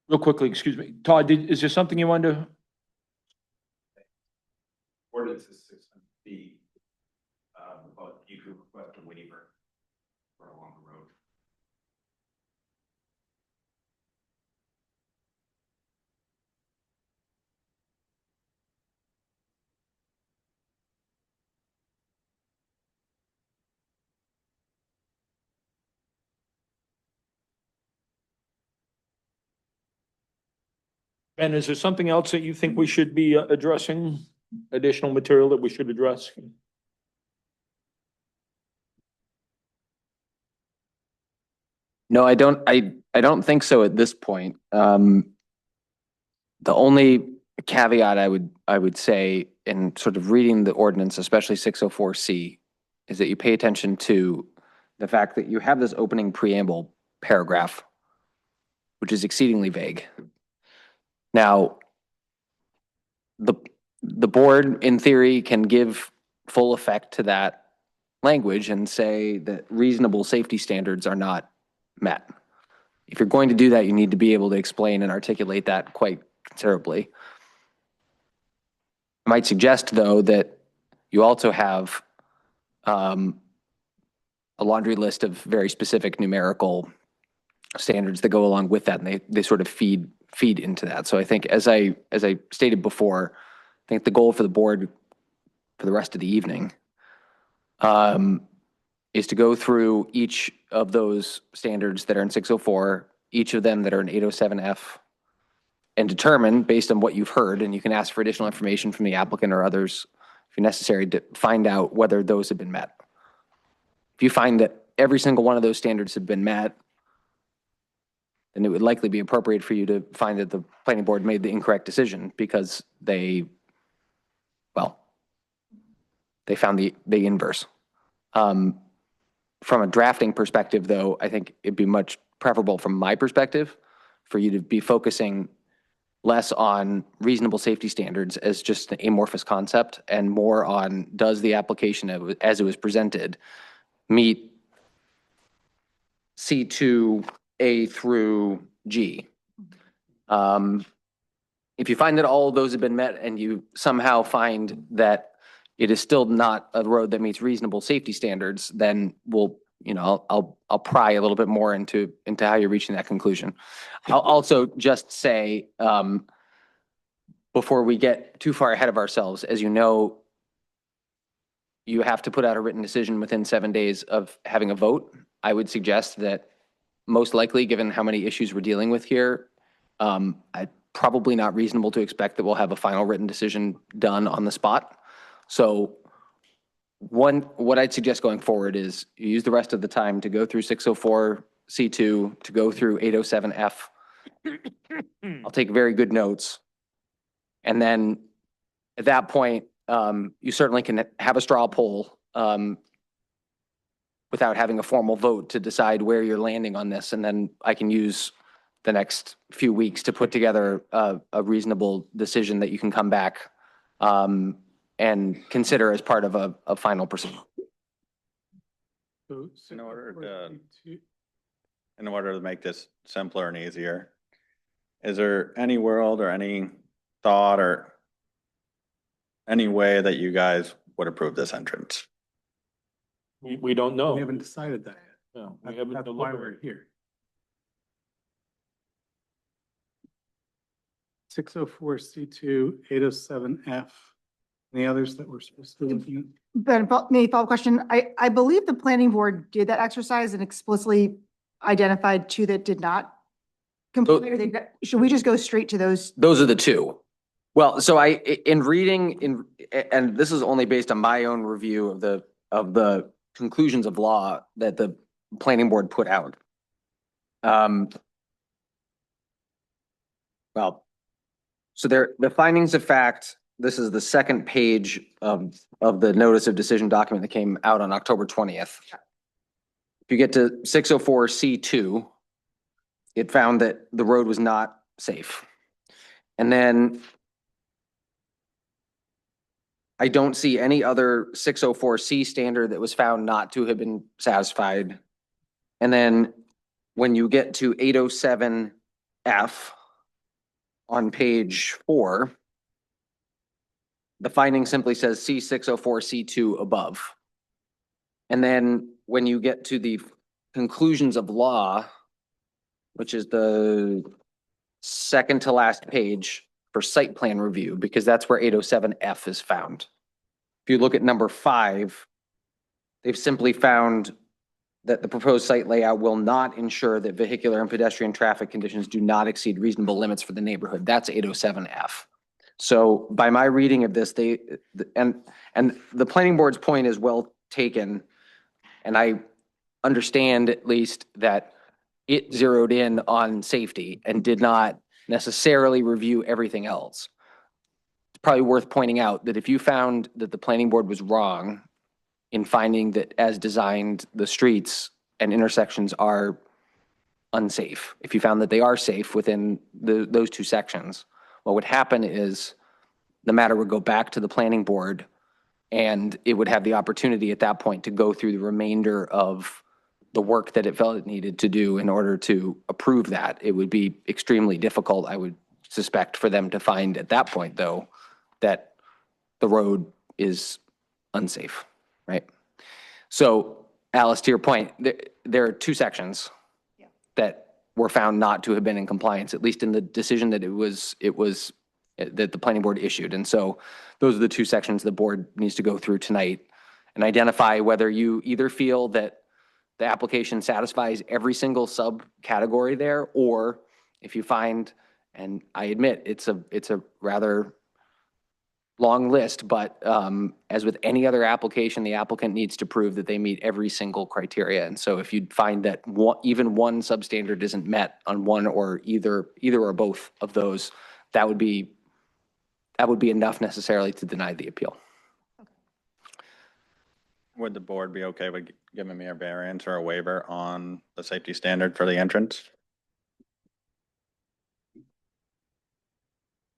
Real quickly, excuse me, Todd, is there something you wanted to? Ordinance is 600 feet, but you could request a waiver for along the road. Ben, is there something else that you think we should be addressing? Additional material that we should address? No, I don't think so at this point. The only caveat I would say in sort of reading the ordinance, especially 604C, is that you pay attention to the fact that you have this opening preamble paragraph, which is exceedingly vague. Now, the board, in theory, can give full effect to that language and say that reasonable safety standards are not met. If you're going to do that, you need to be able to explain and articulate that quite considerably. I might suggest, though, that you also have a laundry list of very specific numerical standards that go along with that, and they sort of feed into that. So I think, as I stated before, I think the goal for the board for the rest of the evening is to go through each of those standards that are in 604, each of them that are in 807F, and determine, based on what you've heard, and you can ask for additional information from the applicant or others if necessary, to find out whether those have been met. If you find that every single one of those standards have been met, then it would likely be appropriate for you to find that the planning board made the incorrect decision because they found the inverse. From a drafting perspective, though, I think it'd be much preferable from my perspective for you to be focusing less on reasonable safety standards as just an amorphous concept and more on, does the application as it was presented meet C2A through G? If you find that all of those have been met and you somehow find that it is still not a road that meets reasonable safety standards, then I'll pry a little bit more into how you're reaching that conclusion. I'll also just say, before we get too far ahead of ourselves, as you know, you have to put out a written decision within 7 days of having a vote. I would suggest that most likely, given how many issues we're dealing with here, probably not reasonable to expect that we'll have a final written decision done on the spot. So what I'd suggest going forward is you use the rest of the time to go through 604C2, to go through 807F. I'll take very good notes. And then at that point, you certainly can have a straw poll without having a formal vote to decide where you're landing on this. And then I can use the next few weeks to put together a reasonable decision that you can come back and consider as part of a final proceeding. So In order to- 604C2 In order to make this simpler and easier, is there any world or any thought or any way that you guys would approve this entrance? We don't know. We haven't decided that yet. No, we haven't That's why we're deliberated. here. 604C2, 807F, any others that we're supposed to be looking at? Ben, maybe follow-up question. I believe the planning board did that exercise and explicitly identified two that did not complete. Or should we just go straight to those? Those are the two. Well, so in reading, and this is only based on my own review of the conclusions of law that the planning board put out. So the findings of fact, this is the second page of the notice of decision document that came out on October 20th. If you get to 604C2, it found that the road was not safe. And then I don't see any other 604C standard that was found not to have been satisfied. And then when you get to 807F, on page 4, the finding simply says C604, C2 above. And then when you get to the conclusions of law, which is the second to last page for site plan review, because that's where 807F is found. If you look at number 5, they've simply found that the proposed site layout will not ensure that vehicular and pedestrian traffic conditions do not exceed reasonable limits for the neighborhood. That's 807F. So by my reading of this, and the planning board's point is well taken. And I understand at least that it zeroed in on safety and did not necessarily review everything else. It's probably worth pointing out that if you found that the planning board was wrong in finding that as designed, the streets and intersections are unsafe, if you found that they are safe within those 2 sections, what would happen is the matter would go back to the planning board and it would have the opportunity at that point to go through the remainder of the work that it felt it needed to do in order to approve that. It would be extremely difficult, I would suspect, for them to find at that point, though, that the road is unsafe, right? So, Alice, to your point, there are 2 sections Yeah. that were found not to have been in compliance, at least in the decision that that the planning board issued. And so those are the 2 sections the board needs to go through tonight and identify whether you either feel that the application satisfies every single subcategory there, or if you find, and I admit it's a rather long list, but as with any other application, the applicant needs to prove that they meet every single criteria. And so if you find that even one substandard isn't met on one or either or both of those, that would be enough necessarily to deny the appeal. Would the board be okay with giving me a variance or a waiver on the safety standard for the entrance?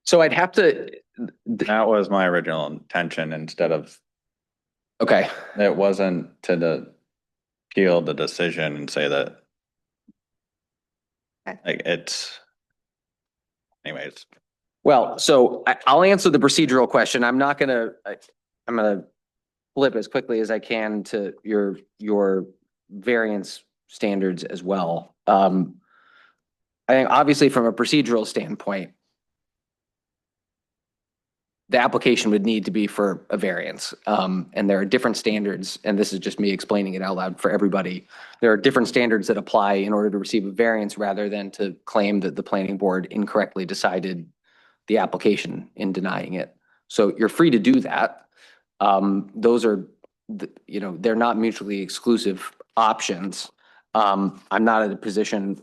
So I'd have to, That was my original intention, instead of, okay, it wasn't to appeal the decision and say that. Okay. Like, it's, anyways. well, so I'll answer the procedural question. I'm gonna flip as quickly as I can to your variance standards as well. I think obviously from a procedural standpoint, the application would need to be for a variance. And there are different standards, and this is just me explaining it out loud for everybody. There are different standards that apply in order to receive a variance rather than to claim that the planning board incorrectly decided the application in denying it. So you're free to do that. Those are, they're not mutually exclusive options. I'm not in a position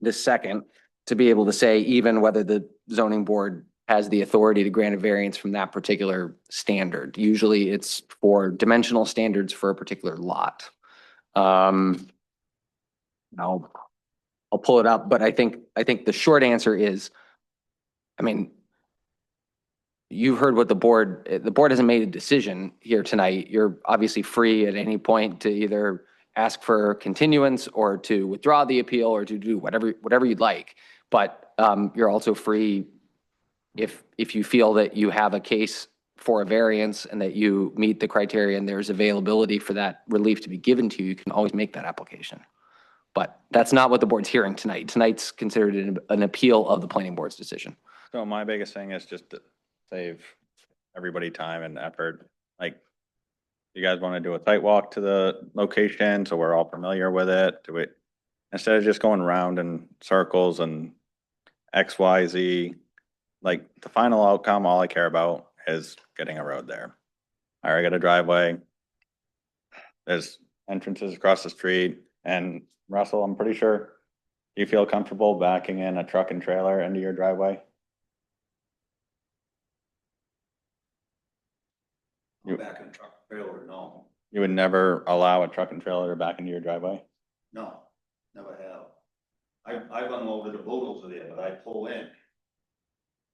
this second to be able to say even whether the zoning board has the authority to grant a variance from that particular standard. Usually it's for dimensional standards for a particular lot. I'll pull it up, but I think the short answer is, I mean, you've heard what the board hasn't made a decision here tonight. You're obviously free at any point to either ask for continuance or to withdraw the appeal or to do whatever you'd like. But you're also free if you feel that you have a case for a variance and that you meet the criteria and there's availability for that relief to be given to you, you can always make that application. But that's not what the board's hearing tonight. Tonight's considered an appeal of the planning board's decision. So my biggest thing is just to save everybody time and effort. Like, you guys want to do a site walk to the location so we're all familiar with it? Do it instead of just going around in circles and X, Y, Z. Like, the final outcome, all I care about is getting a road there. I already got a driveway. There's entrances across the street. And Russell, I'm pretty sure you feel comfortable backing in a truck and trailer into your driveway? Back in truck trailer, no, You would never allow a truck and trailer back into your driveway? no, never have. I've unloaded the boodles there, but I pull in.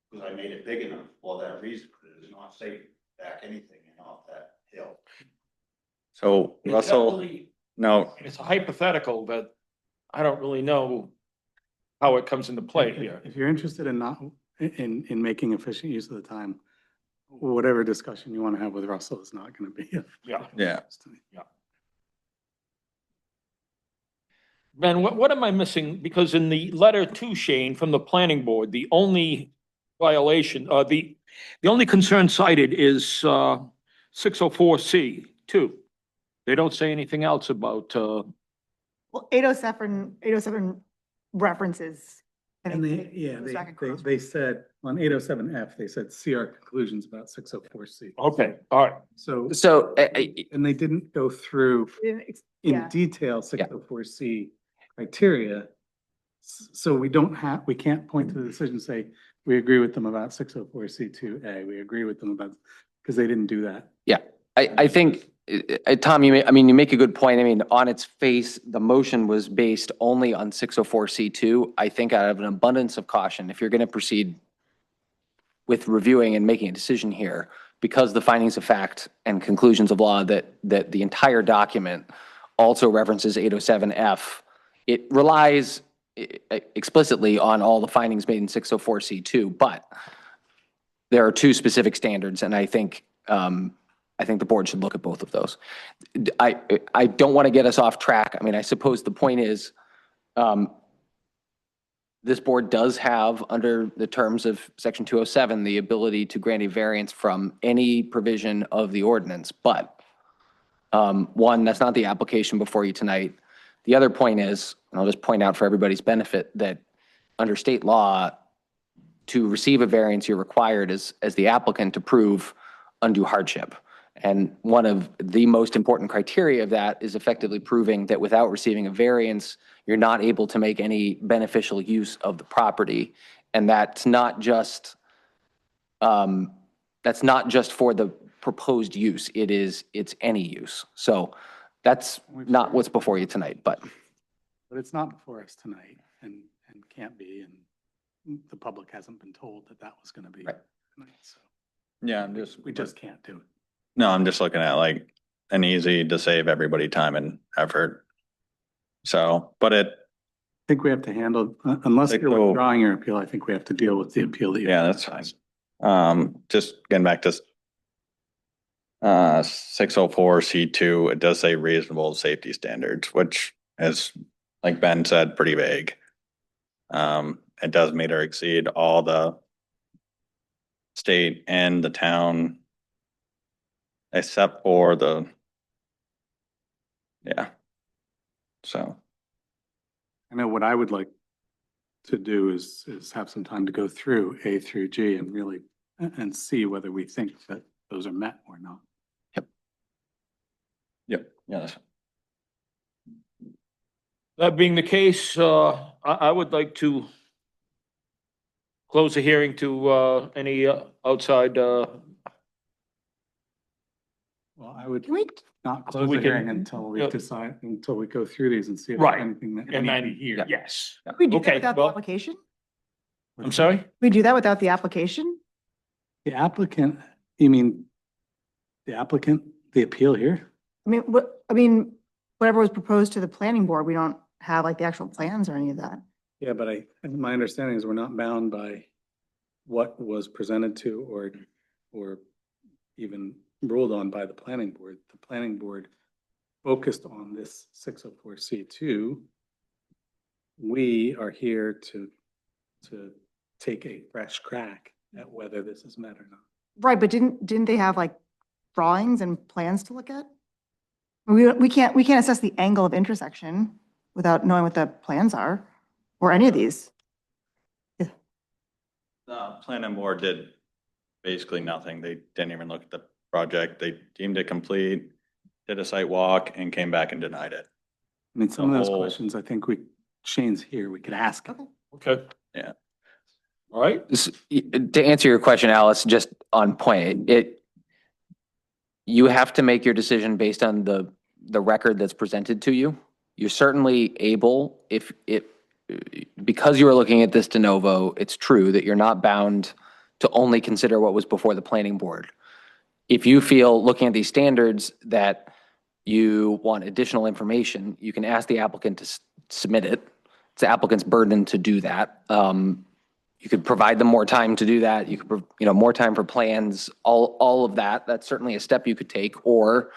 Because I made it big enough for that reason, because it is not safe to back anything in off that hill. So Russell, no, It's a hypothetical, but I don't really know how it comes into play here. If you're interested in not, in making efficient use of the time, whatever discussion you want to have with Russell is not going to be. Yeah. Yeah. Ben, what am I missing? Because in the letter to Shane from the planning board, the only violation, the only concern cited is 604C two. They don't say anything else about, Well, 807 references. I And think, they, yeah, goes back and cross- they said on 807F, they said see our conclusions about 604C. okay, all right. So, So, and they didn't go through in Yeah. detail 604C criteria. So we don't have, we can't point to the decision and say, we agree with them about 604C2A. We agree with them about, because they didn't do that. I think, Tom, you make a good point. I mean, on its face, the motion was based only on 604C2. I think out of an abundance of caution, if you're going to proceed with reviewing and making a decision here, because the findings of fact and conclusions of law that the entire document also references 807F, it relies explicitly on all the findings made in 604C2, but there are two specific standards, and I think the board should look at both of those. I don't want to get us off track. I mean, I suppose the point is, this board does have, under the terms of section 207, the ability to grant a variance from any provision of the ordinance, but one, that's not the application before you tonight. The other point is, and I'll just point out for everybody's benefit, that under state law, to receive a variance, you're required as the applicant to prove undue hardship. And one of the most important criteria of that is effectively proving that without receiving a variance, you're not able to make any beneficial use of the property. And that's not just for the proposed use. It's any use. So that's not what's before you tonight, but. But it's not before us tonight and can't be, and the public hasn't been told that that was going to be Right. tonight, so Yeah, we just can't do it. no, I'm just looking at like an easy to save everybody time and effort. So, but I think we have to handle, unless Like, you're so- withdrawing your appeal, I think we have to deal with the appeal that you. yeah, that's fine. Just getting back to 604C2, it does say reasonable safety standards, which is, like Ben said, pretty vague. It does meet or exceed all the state and the town, except for yeah. So, I know what I would like to do is have some time to go through A through G and really, and see whether we think that those are met or not. yep, yeah, that's That being the case, I would like to close the hearing to any outside, Well, I would Can we, not close we the can- hearing until we yeah. decide, until we go through these and see if Right. there's anything that and needs to then, be here. yes. can we do Okay, that without the well- application? I'm sorry? Can we do that without the application? The applicant, you mean the applicant, the appeal here? I mean, whatever was proposed to the planning board, we don't have like the actual plans or any of that. Yeah, but my understanding is we're not bound by what was presented to or even ruled on by the planning board. The planning board focused on this 604C2. We are here to take a fresh crack at whether this is met or not. Right, but didn't they have like drawings and plans to look at? We can't assess the angle of intersection without knowing what the plans are, or any of these. The planning board did basically nothing. They didn't even look at the project. They deemed it complete, did a site walk and came back and denied it. I mean, some of those whole- questions, I think Shane's here, we could ask him. Okay. Yeah. All right. To answer your question, Alice, just on point, you have to make your decision based on the record that's presented to you. You're certainly able, because you are looking at this de novo, it's true that you're not bound to only consider what was before the planning board. If you feel, looking at these standards, that you want additional information, you can ask the applicant to submit it, it's the applicant's burden to do that. You could provide them more time to do that. You could, more time for plans, all of that. That's certainly a step you could take, or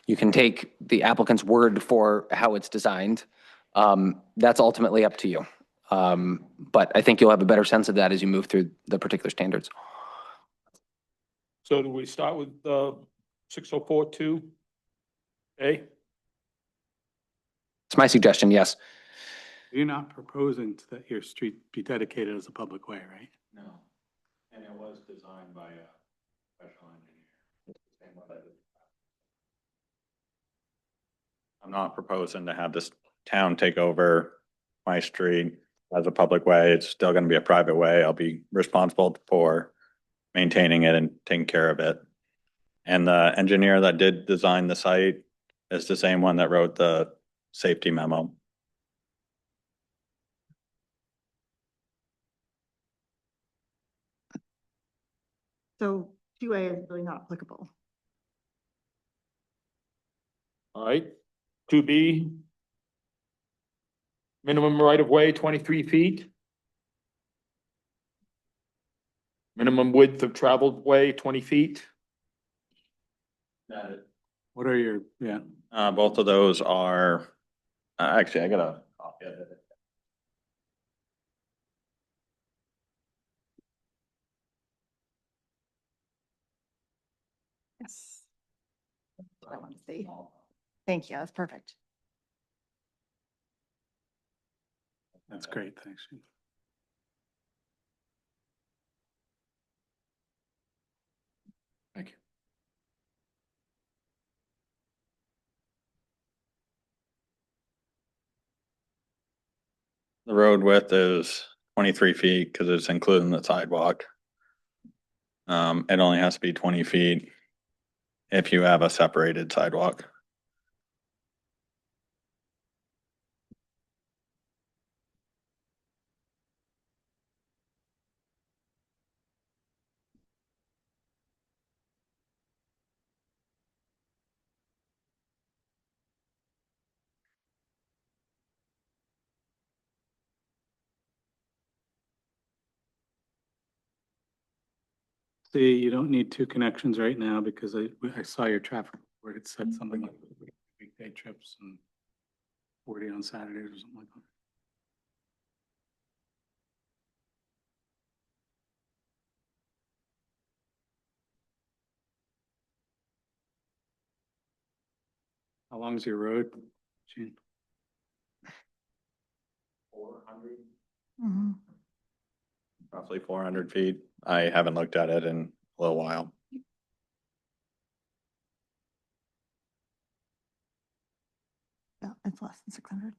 you can take the applicant's word for how it's designed. That's ultimately up to you. But I think you'll have a better sense of that as you move through the particular standards. So do we start with 6042? A? It's my suggestion, yes. You're not proposing that your street be dedicated as a public way, right? No. And it was designed by a professional engineer. I'm not proposing to have this town take over my street as a public way. It's still gonna be a private way. I'll be responsible for maintaining it and taking care of it. And the engineer that did design the site is the same one that wrote the safety memo. So 2A is really not applicable. All right. 2B. Minimum right of way, 23 feet. Minimum width of traveled way, 20 feet. What are your, yeah, Both of those are, actually, I got a copy of it. Yes. That's what I want to see. Thank you. That's perfect. that's great, thanks. Thank you. The road width is 23 feet because it's including the sidewalk. It only has to be 20 feet if you have a separated sidewalk. See, you don't need two connections right now because I saw your traffic report. It said something like weekday trips and 40 on Saturdays or something like that. How long is your road, Gene? 400? Mhm. Roughly 400 feet. I haven't looked at it in a little while. Yeah, it's less than 600.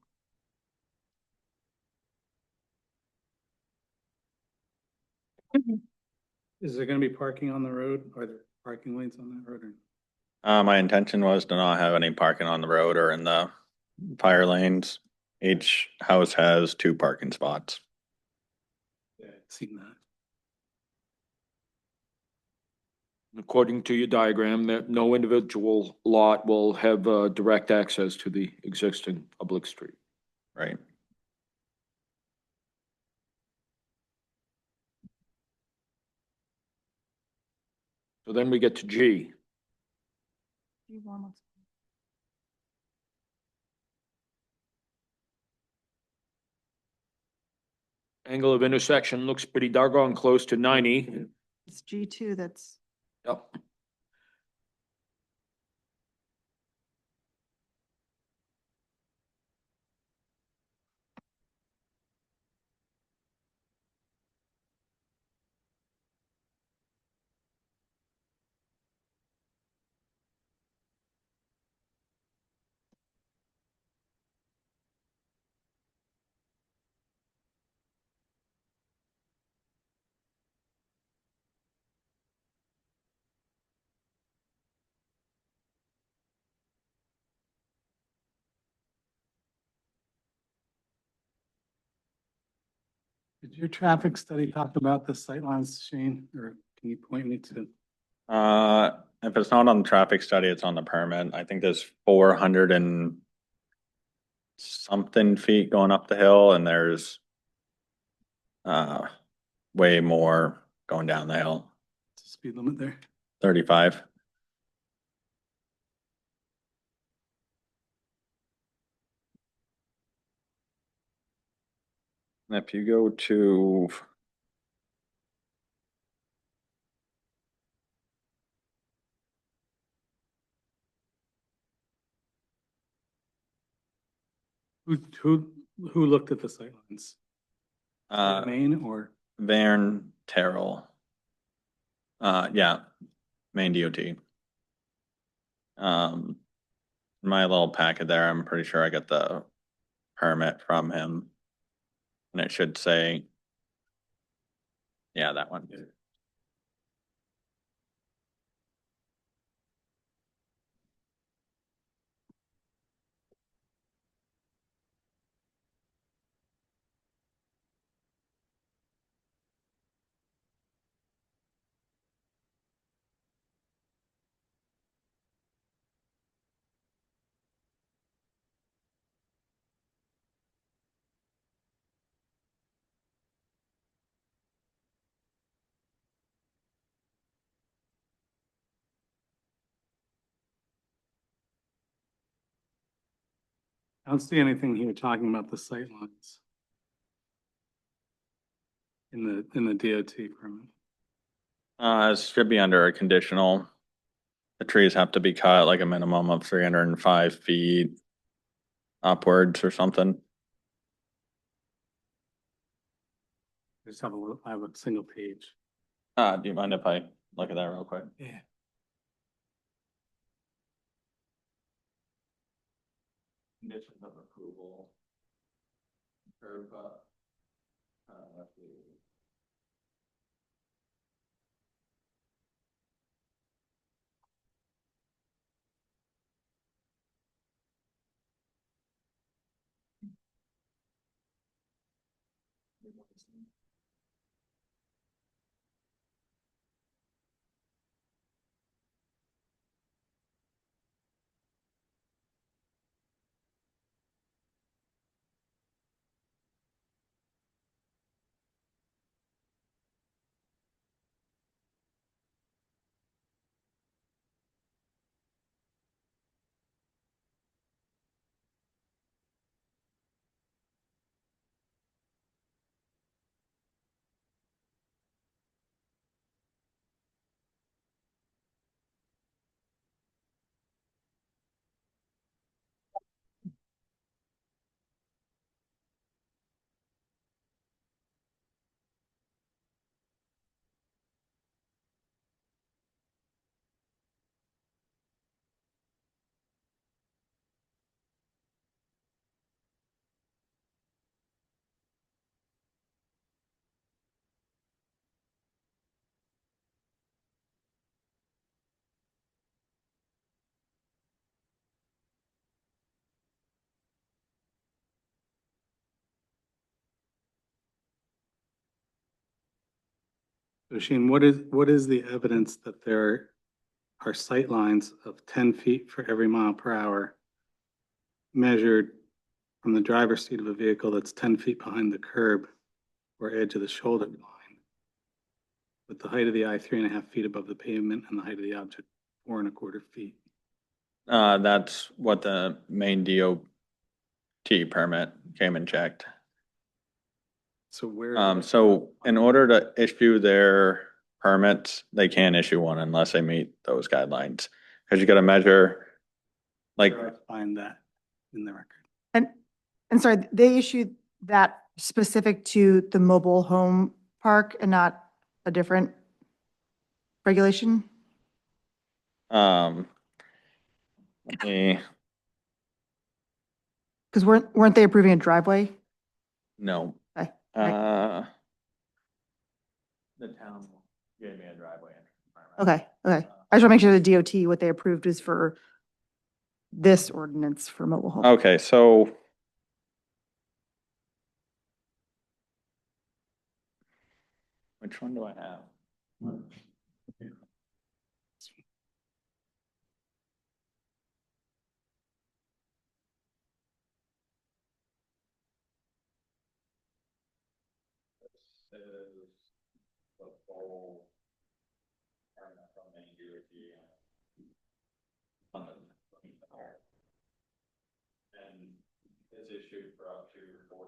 Is there gonna be parking on the road? Are there parking lanes on that road? My intention was to not have any parking on the road or in the fire lanes. Each house has 2 parking spots. Yeah, I've seen that. According to your diagram, that no individual lot will have direct access to the existing public street. Right. So then we get to G. Angle of intersection looks pretty doggone close to 90. It's G2 that's. Yep. Did your traffic study talk about the sightlines, Shane, or can you point me to? If it's not on the traffic study, it's on the permit. I think there's 460 something feet going up the hill and there's way more going down the hill, Speed limit there. 35. And if you go to Who looked at the sightlines? uh, Maine or? Van Terrell. Yeah, Maine DOT. My little packet there, I'm pretty sure I got the permit from him. And it should say, yeah, that one. I don't see anything here talking about the sightlines. In the DOT permit. It should be under a conditional. The trees have to be cut like a minimum of 305 feet upwards or something. Just have a little, I have a single page. Do you mind if I look at that real quick? Yeah. Conditions of approval. Curve, So Shane, what is the evidence that there are sightlines of 10 feet for every mile per hour measured from the driver's seat of a vehicle that's 10 feet behind the curb or edge of the shoulder line, with the height of the eye 3.5 feet above the pavement and the height of the object 4.25 feet? that's what the main DOT permit came and checked. So where? So in order to issue their permits, they can't issue one unless they meet those guidelines. Cause you gotta measure, like, Where do I find that in the record? And sorry, they issued that specific to the mobile home park and not a different regulation? let me, Because weren't they approving a driveway? no. Okay. The town gave me a driveway entrance Okay, permit. okay. I just want to make sure the DOT, what they approved is for this ordinance for mobile home. Okay, so. Which one do I have? is the full permit from Maine DOT on the and is issued for up to 14.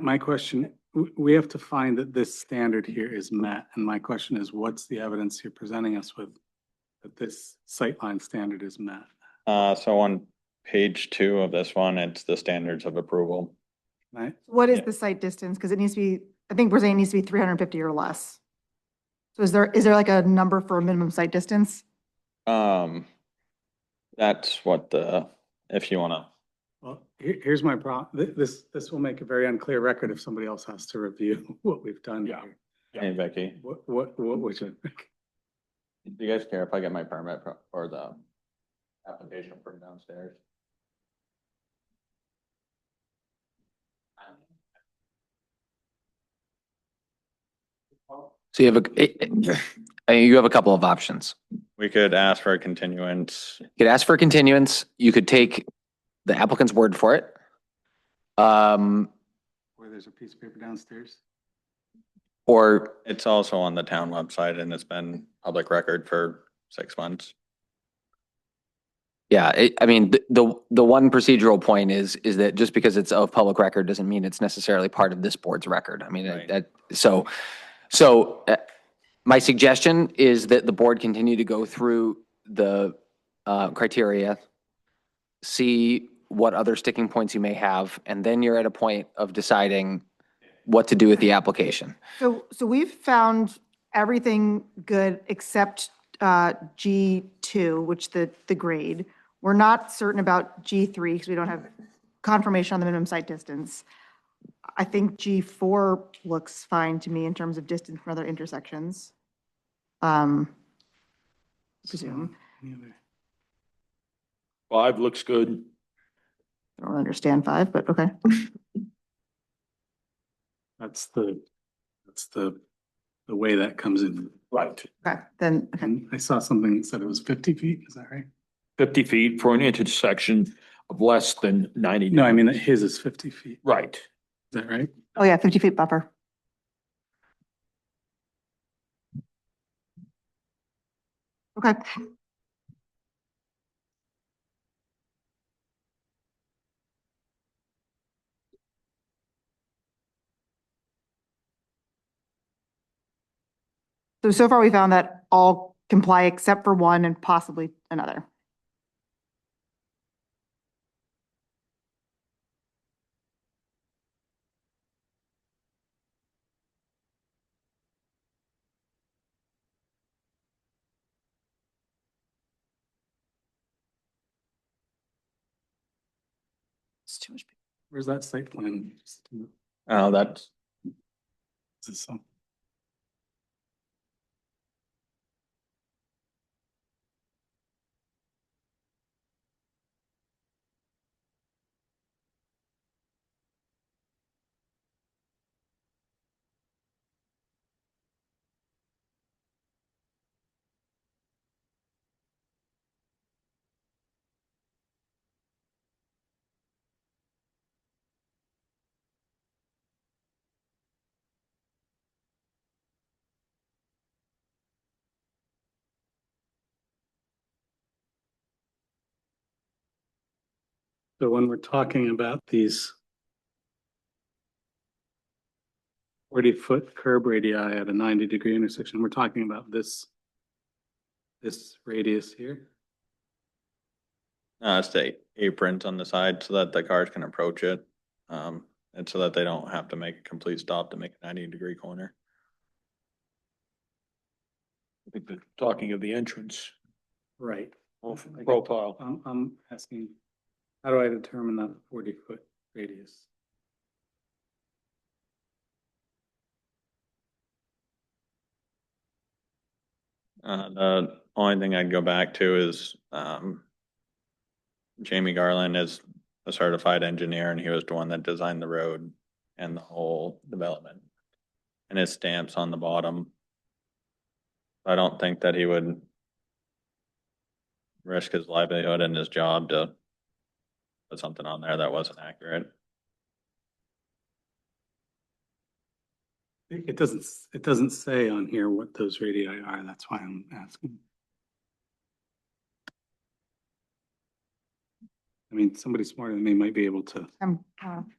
My question, we have to find that this standard here is met, and my question is, what's the evidence you're presenting us with that this sightline standard is met? So on page 2 of this one, it's the standards of approval. Right? What is Yeah. the site distance? Because it needs to be, I think we're saying it needs to be 350 or less. So is there like a number for a minimum site distance? That's what if you wanna, Well, here's my problem. This will make a very unclear record if somebody else has to review what we've done Yeah. here. hey Becky, What would you? do you guys care if I get my permit or the application from downstairs? So you have a couple of options. We could ask for a continuance. You could ask for a continuance. You could take the applicant's word for it. Where there's a piece of paper downstairs? Or It's also on the town website and it's been public record for 6 months. yeah, I mean, the one procedural point is that just because it's of public record doesn't mean it's necessarily part of this board's record. I mean, Right. my suggestion is that the board continue to go through the criteria, see what other sticking points you may have, and then you're at a point of deciding what to do with the application. So we've found everything good except G2, which the grade. We're not certain about G3 because we don't have confirmation on the minimum site distance. I think G4 looks fine to me in terms of distance from other intersections. Presume. Any other- 5 looks good. I don't understand 5, but okay. That's the way that comes in. Right. Okay, then, okay. And I saw something that said it was 50 feet, is that right? 50 feet for an intersection of less than 90. No, I mean, his is 50 feet, Right. is that right? Oh, yeah, 50 feet buffer. Okay. So far we found that all comply except for one and possibly another. It's too much. Where's that site plan? Oh, that's, Is this some- So when we're talking about these 40-foot curb radii at a 90-degree intersection, we're talking about this radius here. it's the aprons on the side so that the cars can approach it. And so that they don't have to make a complete stop to make a 90-degree corner. I think they're talking of the entrance Right. profile. I'm asking, how do I determine that 40-foot radius? The only thing I'd go back to is, Jamie Garland is a certified engineer and he was the one that designed the road and the whole development. And his stamps on the bottom. I don't think that he would risk his livelihood and his job to put something on there that wasn't accurate. It doesn't say on here what those radii are. That's why I'm asking. I mean, somebody smarter than me might be able to.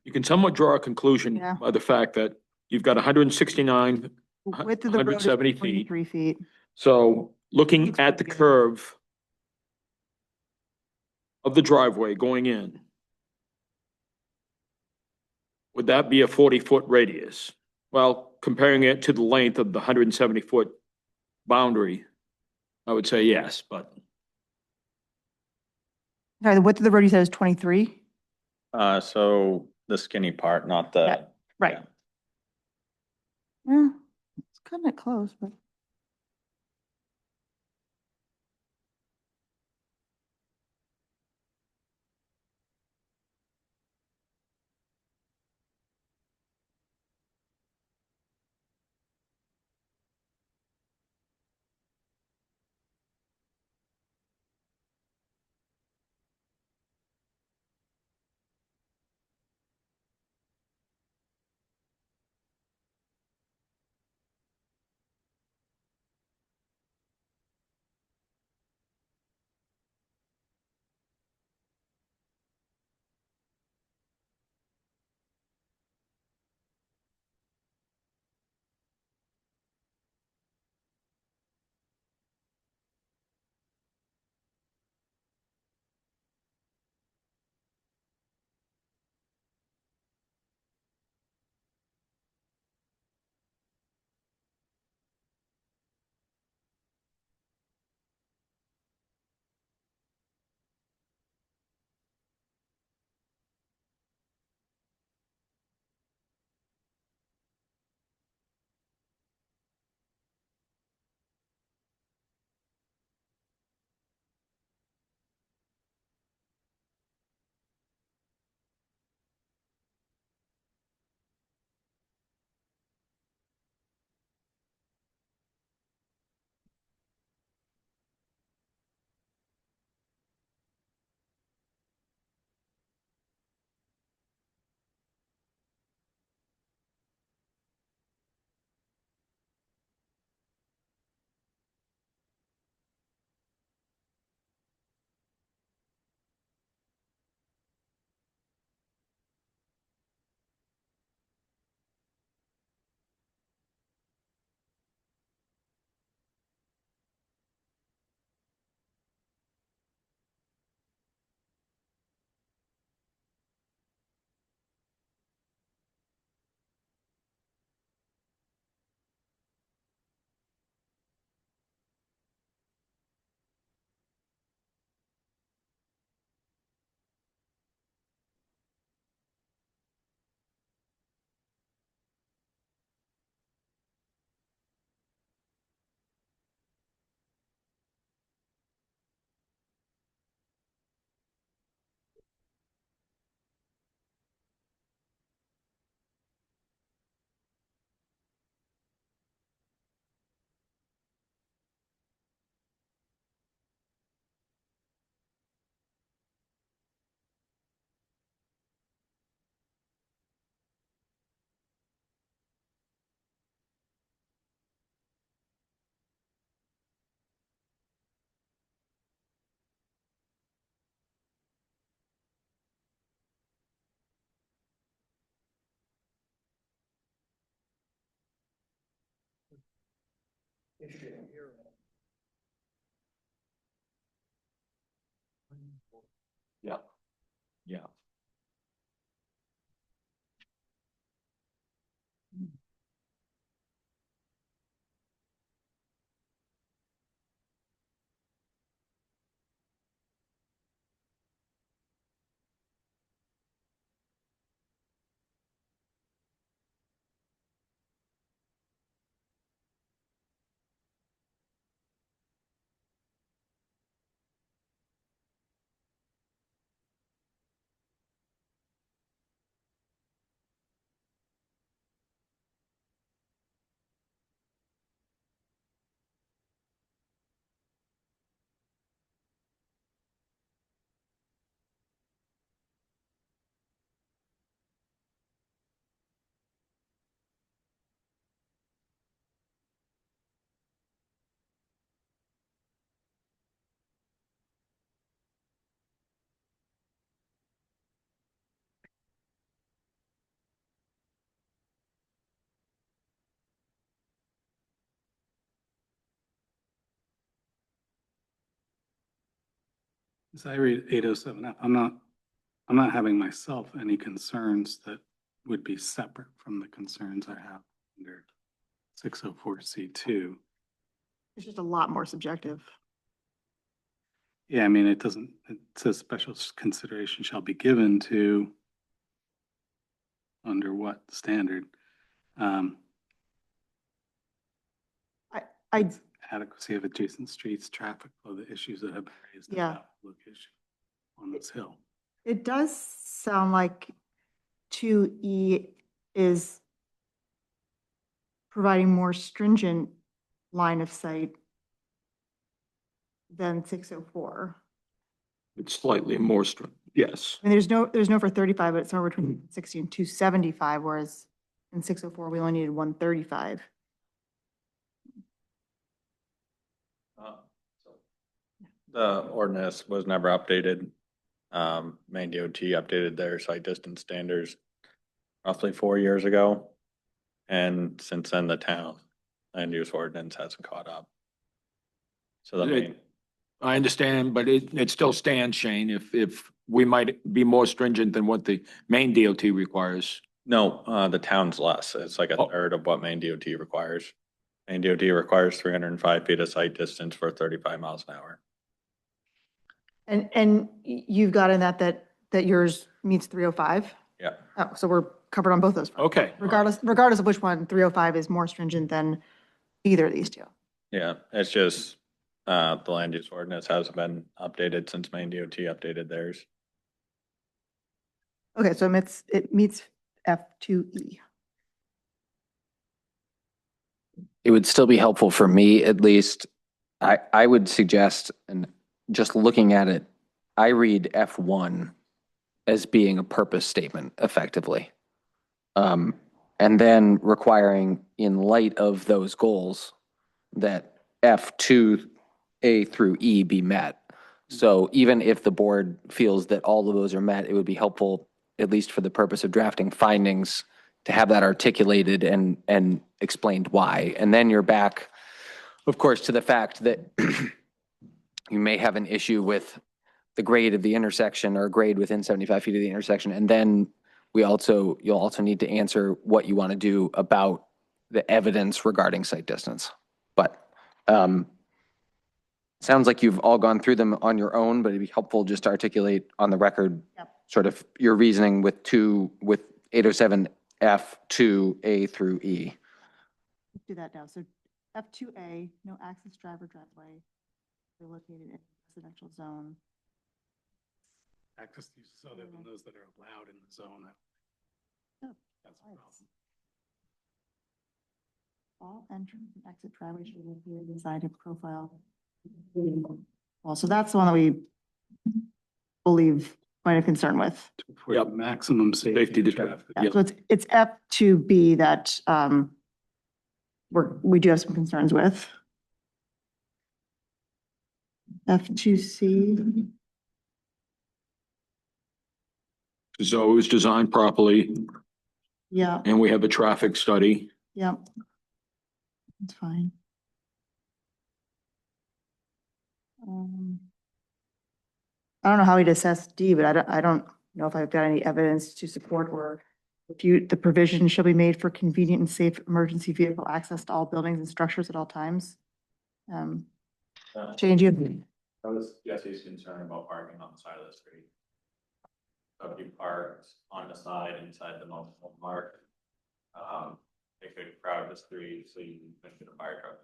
You can somewhat draw a conclusion Yeah. by the fact that you've got 169, Width of the road is 170 feet. 23 feet. So looking It's at the pretty good. curve of the driveway going in, would that be a 40-foot radius? Well, comparing it to the length of the 170-foot boundary, I would say yes, but Sorry, the width of the road you said is 23? So the skinny part, not the. Yeah, right. Yeah. Yeah, it's kind of close, but. yeah, yeah. As I read 807F, I'm not having myself any concerns that would be separate from the concerns I have under 604C2. It's just a lot more subjective. Yeah, I mean, it says special consideration shall be given to under what standard? I, Adequacy of adjacent streets, traffic flow, the issues that have been raised Yeah. about location on this hill. it does sound like 2E is providing more stringent line of sight than 604. It's slightly more yes. I mean, there's no for 35, but it's somewhere between 60 and 275, whereas in 604, we only needed 135. The ordinance was never updated. Maine DOT updated their site distance standards roughly 4 years ago. And since then, the town land use ordinance hasn't caught up. So the main, I understand, but it still stands, Shane, if we might be more stringent than what the main DOT requires. no, the town's less. It's like a Oh. third of what Maine DOT requires. Maine DOT requires 305 feet of site distance for 35 miles an hour. And you've got in that yours meets 305? Yeah. Oh, so we're covered on both those. fronts. Okay. Regardless of which one, 305 is more stringent than either of these two. Yeah, it's just, the land use ordinance hasn't been updated since Maine DOT updated theirs. Okay, so it meets F2E. It would still be helpful for me, at least. I would suggest, and just looking at it, I read F1 as being a purpose statement effectively. And then requiring, in light of those goals, that F2A through E be met. So even if the board feels that all of those are met, it would be helpful, at least for the purpose of drafting findings, to have that articulated and explained why. And then you're back, of course, to the fact that you may have an issue with the grade of the intersection or grade within 75 feet of the intersection. And then you'll also need to answer what you want to do about the evidence regarding site distance. But sounds like you've all gone through them on your own, but it'd be helpful just to articulate on the record sort of your reasoning with 807F to A through E. Let's do that now. So F2A, no access drive or driveway located in residential zone. Access to uses other than those that are allowed in the zone. Oh, That's a problem. All entrance and exit driveways should be located inside a profile. Well, so that's the one that we believe quite a concern with. For Yep. maximum Safety safety. to traffic. Yeah, so it's F2B that we do have some concerns with. F2C, So it was designed properly yeah, and we have a traffic study. yeah. That's fine. I don't know how we'd assess D, but I don't know if I've got any evidence to support or the provision shall be made for convenient and safe emergency vehicle access to all buildings and structures at all times. Change you. That was Jesse's concern about parking on the side of the street. So if you park on the side inside the multiple mark, it could crowd the street, so you couldn't get a fire truck.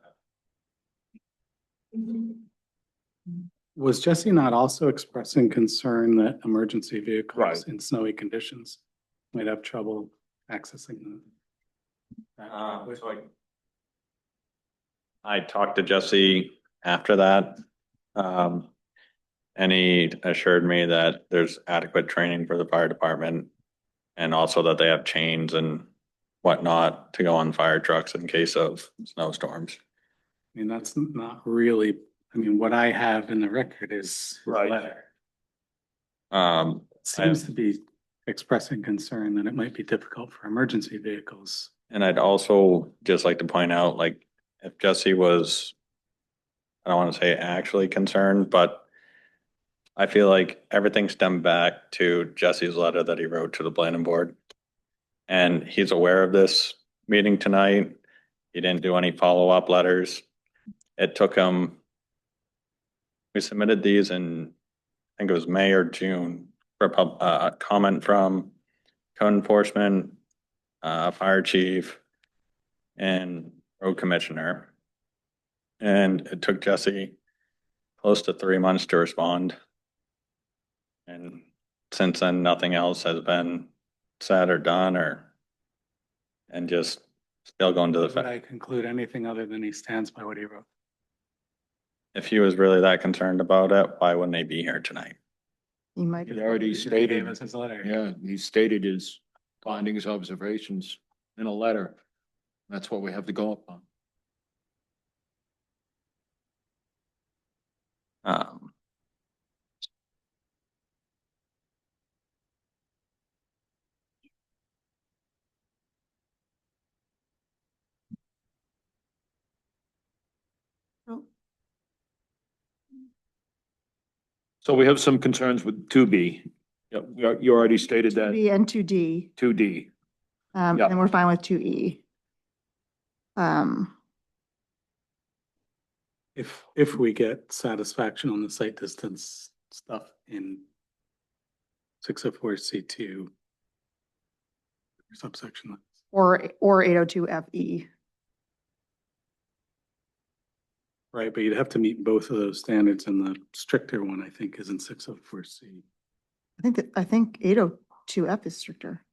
Was Jesse not also expressing concern that emergency vehicles Right. in snowy conditions might have trouble accessing them? So I talked to Jesse after that. And he assured me that there's adequate training for the fire department. And also that they have chains and whatnot to go on fire trucks in case of snowstorms. I mean, that's not really, I mean, what I have in the record is his Right. letter. Um, Seems to be expressing concern that it might be difficult for emergency vehicles. And I'd also just like to point out, like, if Jesse was, I don't want to say actually concerned, but I feel like everything stemmed back to Jesse's letter that he wrote to the planning board. And he's aware of this meeting tonight. He didn't do any follow-up letters. It took him, we submitted these in, I think it was May or June, for a comment from code enforcement, fire chief, and road commissioner. And it took Jesse close to 3 months to respond. And since then, nothing else has been said or done and just still going to the, Would I conclude anything other than he stands by what he wrote? if he was really that concerned about it, why wouldn't he be here tonight? You might. He already He stated, gave us his letter. yeah, he stated his findings, observations in a letter. That's what we have to go upon. Um, So we have some concerns with 2B. Yeah, you already stated that, B and 2D, 2D. Yeah. and we're fine with 2E. If we get satisfaction on the site distance stuff in 604C2 subsection. Or 802FE. Right, but you'd have to meet both of those standards, and the stricter one, I think, is in 604C. I think 802F is stricter.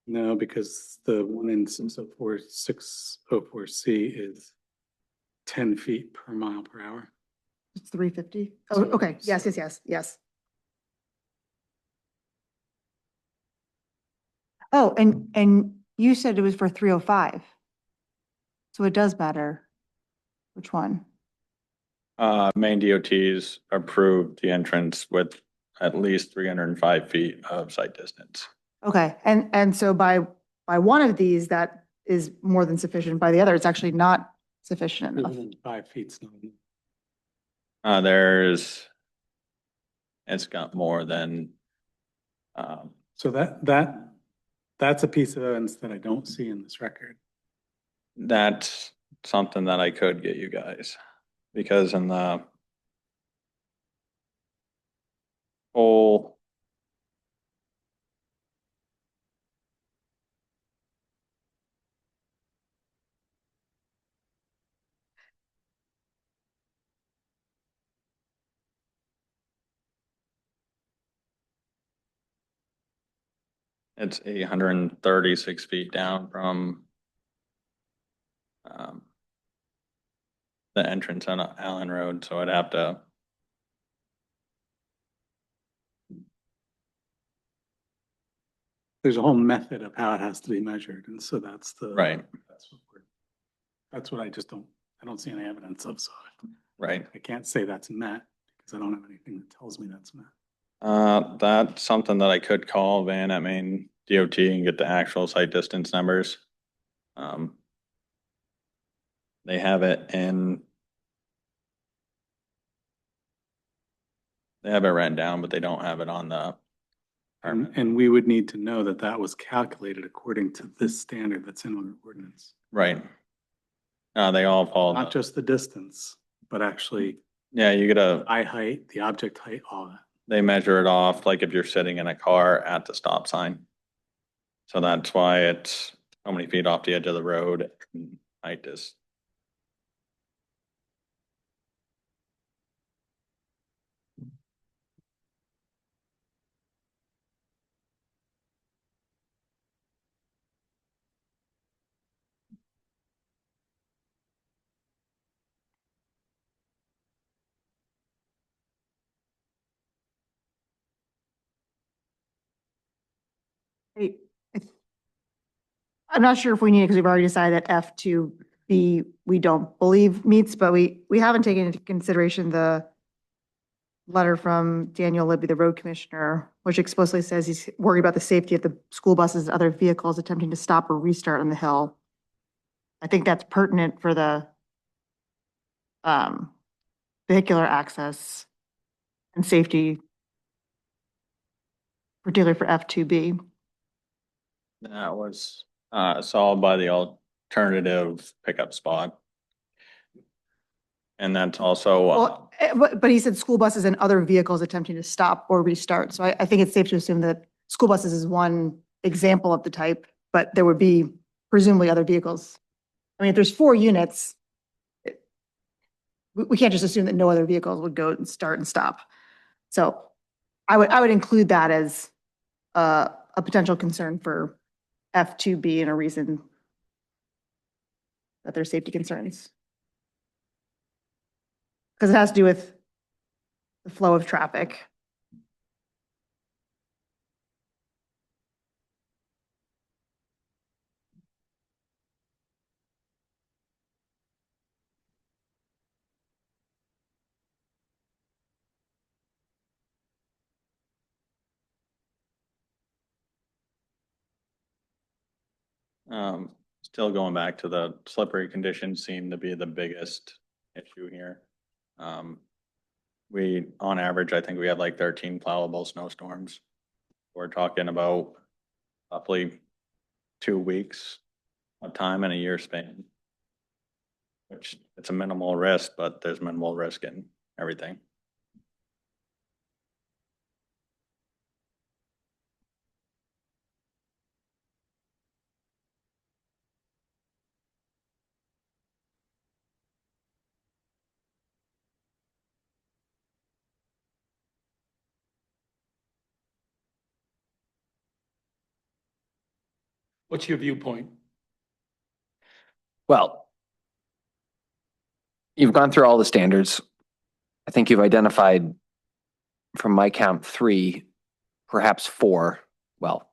No, because the one in 604C is 10 feet per mile per hour. It's 350. Oh, okay. Yes. Oh, and you said it was for 305. So it does matter. Which one? Maine DOT's approved the entrance with at least 305 feet of site distance. Okay, and so by one of these, that is more than sufficient. By the other, it's actually not sufficient enough. 5 feet's not. It's got more than, So that's a piece of evidence that I don't see in this record. that's something that I could get you guys. Because in the whole it's 836 feet down from the entrance on Allen Road, so I'd have to. There's a whole method of how it has to be measured, and so that's the. Right. That's what I don't see any evidence of, so Right. I can't say that's met, because I don't have anything that tells me that's met. That's something that I could call Van at Maine DOT and get the actual site distance numbers. They have it in. They have it written down, but they don't have it on the. And we would need to know that that was calculated according to this standard that's in our ordinance. Right. They all fall. Not just the distance, but actually Yeah, you get a, eye height, the object height, all that. they measure it off like if you're sitting in a car at the stop sign. So that's why it's how many feet off the edge of the road, and height is. I- I'm not sure if we need it because we've already decided that F2B, we don't believe meets, but we haven't taken into consideration the letter from Daniel Libby, the road commissioner, which explicitly says he's worried about the safety of the school buses and other vehicles attempting to stop or restart on the hill. I think that's pertinent for the vehicular access. and safety, particularly for F2B. That was solved by the alternative pickup spot. And that's also, Well, but he said school buses and other vehicles attempting to stop or restart. So I think it's safe to assume that school buses is one example of the type, but there would be presumably other vehicles. I mean, if there's 4 units, we can't just assume that no other vehicles would go and start and stop. So I would include that as a potential concern for F2B and a reason that there's safety concerns. Because it has to do with the flow of traffic. still going back to the slippery conditions seem to be the biggest issue here. We, on average, I think we had like 13 plowable snowstorms. We're talking about roughly 2 weeks of time in a year span. Which it's a minimal risk, but there's minimal risk in everything. What's your viewpoint? Well, you've gone through all the standards. I think you've identified, from my count, 3, perhaps 4. Well,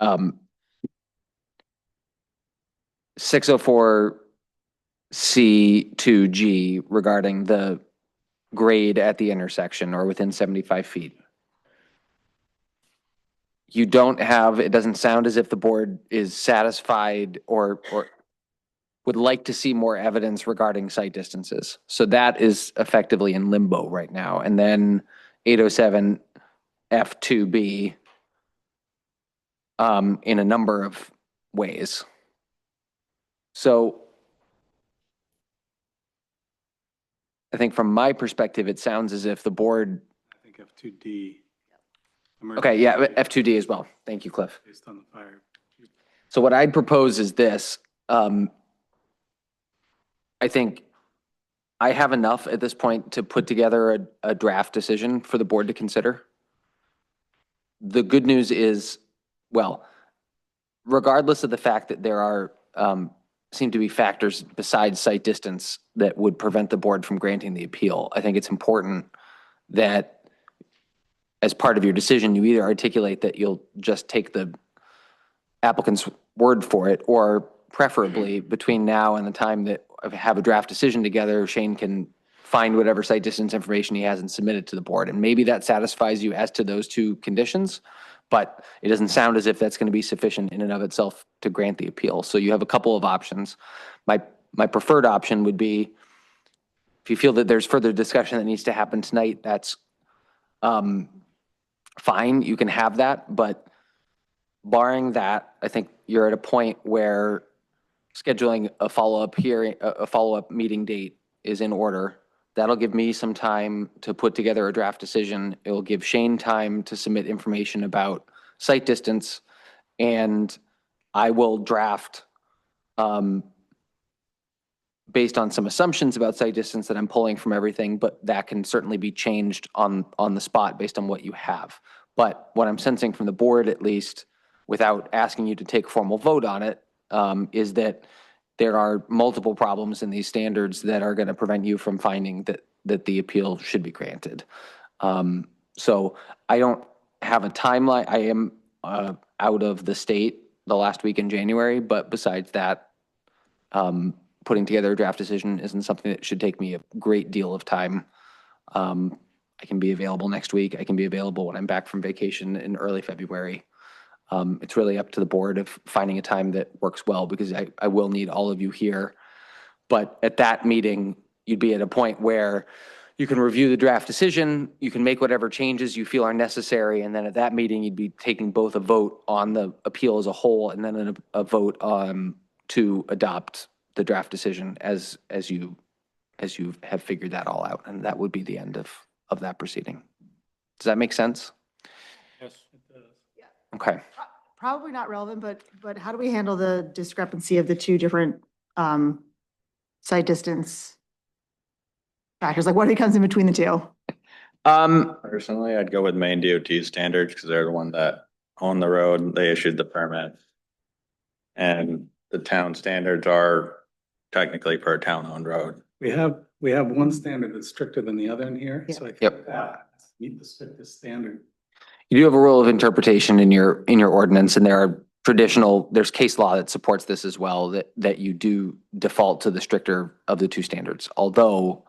604C2G regarding the grade at the intersection or within 75 feet. You don't have, it doesn't sound as if the board is satisfied or would like to see more evidence regarding site distances. So that is effectively in limbo right now. And then 807 F2B in a number of ways. So I think from my perspective, it sounds as if the board. I think F2D. Okay, yeah, F2D as well. Thank you, Cliff. Based on the fire. So what I'd propose is this. I think I have enough at this point to put together a draft decision for the board to consider. The good news is, well, regardless of the fact that there are, seem to be factors besides site distance that would prevent the board from granting the appeal, I think it's important that as part of your decision, you either articulate that you'll just take the applicant's word for it, or preferably between now and the time that I have a draft decision together, Shane can find whatever site distance information he has and submit it to the board. And maybe that satisfies you as to those 2 conditions, but it doesn't sound as if that's going to be sufficient in and of itself to grant the appeal. So you have a couple of options. My preferred option would be, if you feel that there's further discussion that needs to happen tonight, that's fine, you can have that, but barring that, I think you're at a point where scheduling a follow-up hearing, a follow-up meeting date is in order. That'll give me some time to put together a draft decision. It will give Shane time to submit information about site distance, and I will draft based on some assumptions about site distance that I'm pulling from everything, but that can certainly be changed on the spot based on what you have. But what I'm sensing from the board, at least, without asking you to take a formal vote on it, is that there are multiple problems in these standards that are going to prevent you from finding that the appeal should be granted. So I don't have a timeline. I am out of the state the last week in January, but besides that, putting together a draft decision isn't something that should take me a great deal of time. I can be available next week. I can be available when I'm back from vacation in early February. It's really up to the board of finding a time that works well, because I will need all of you here. But at that meeting, you'd be at a point where you can review the draft decision, you can make whatever changes you feel are necessary, and then at that meeting, you'd be taking both a vote on the appeal as a whole and then a vote to adopt the draft decision as you have figured that all out, and that would be the end of that proceeding. Does that make sense? Yes. Okay. Probably not relevant, but how do we handle the discrepancy of the two different site distance factors? Like what comes in between the two? Personally, I'd go with Maine DOT standards because they're the one that own the road. They issued the permit. And the town standards are technically per town-owned road. We have one standard that's stricter than the other in here, so I think Yep. that meet the strictest standard. You do have a rule of interpretation in your ordinance, and there's case law that supports this as well, that you do default to the stricter of the two standards. Although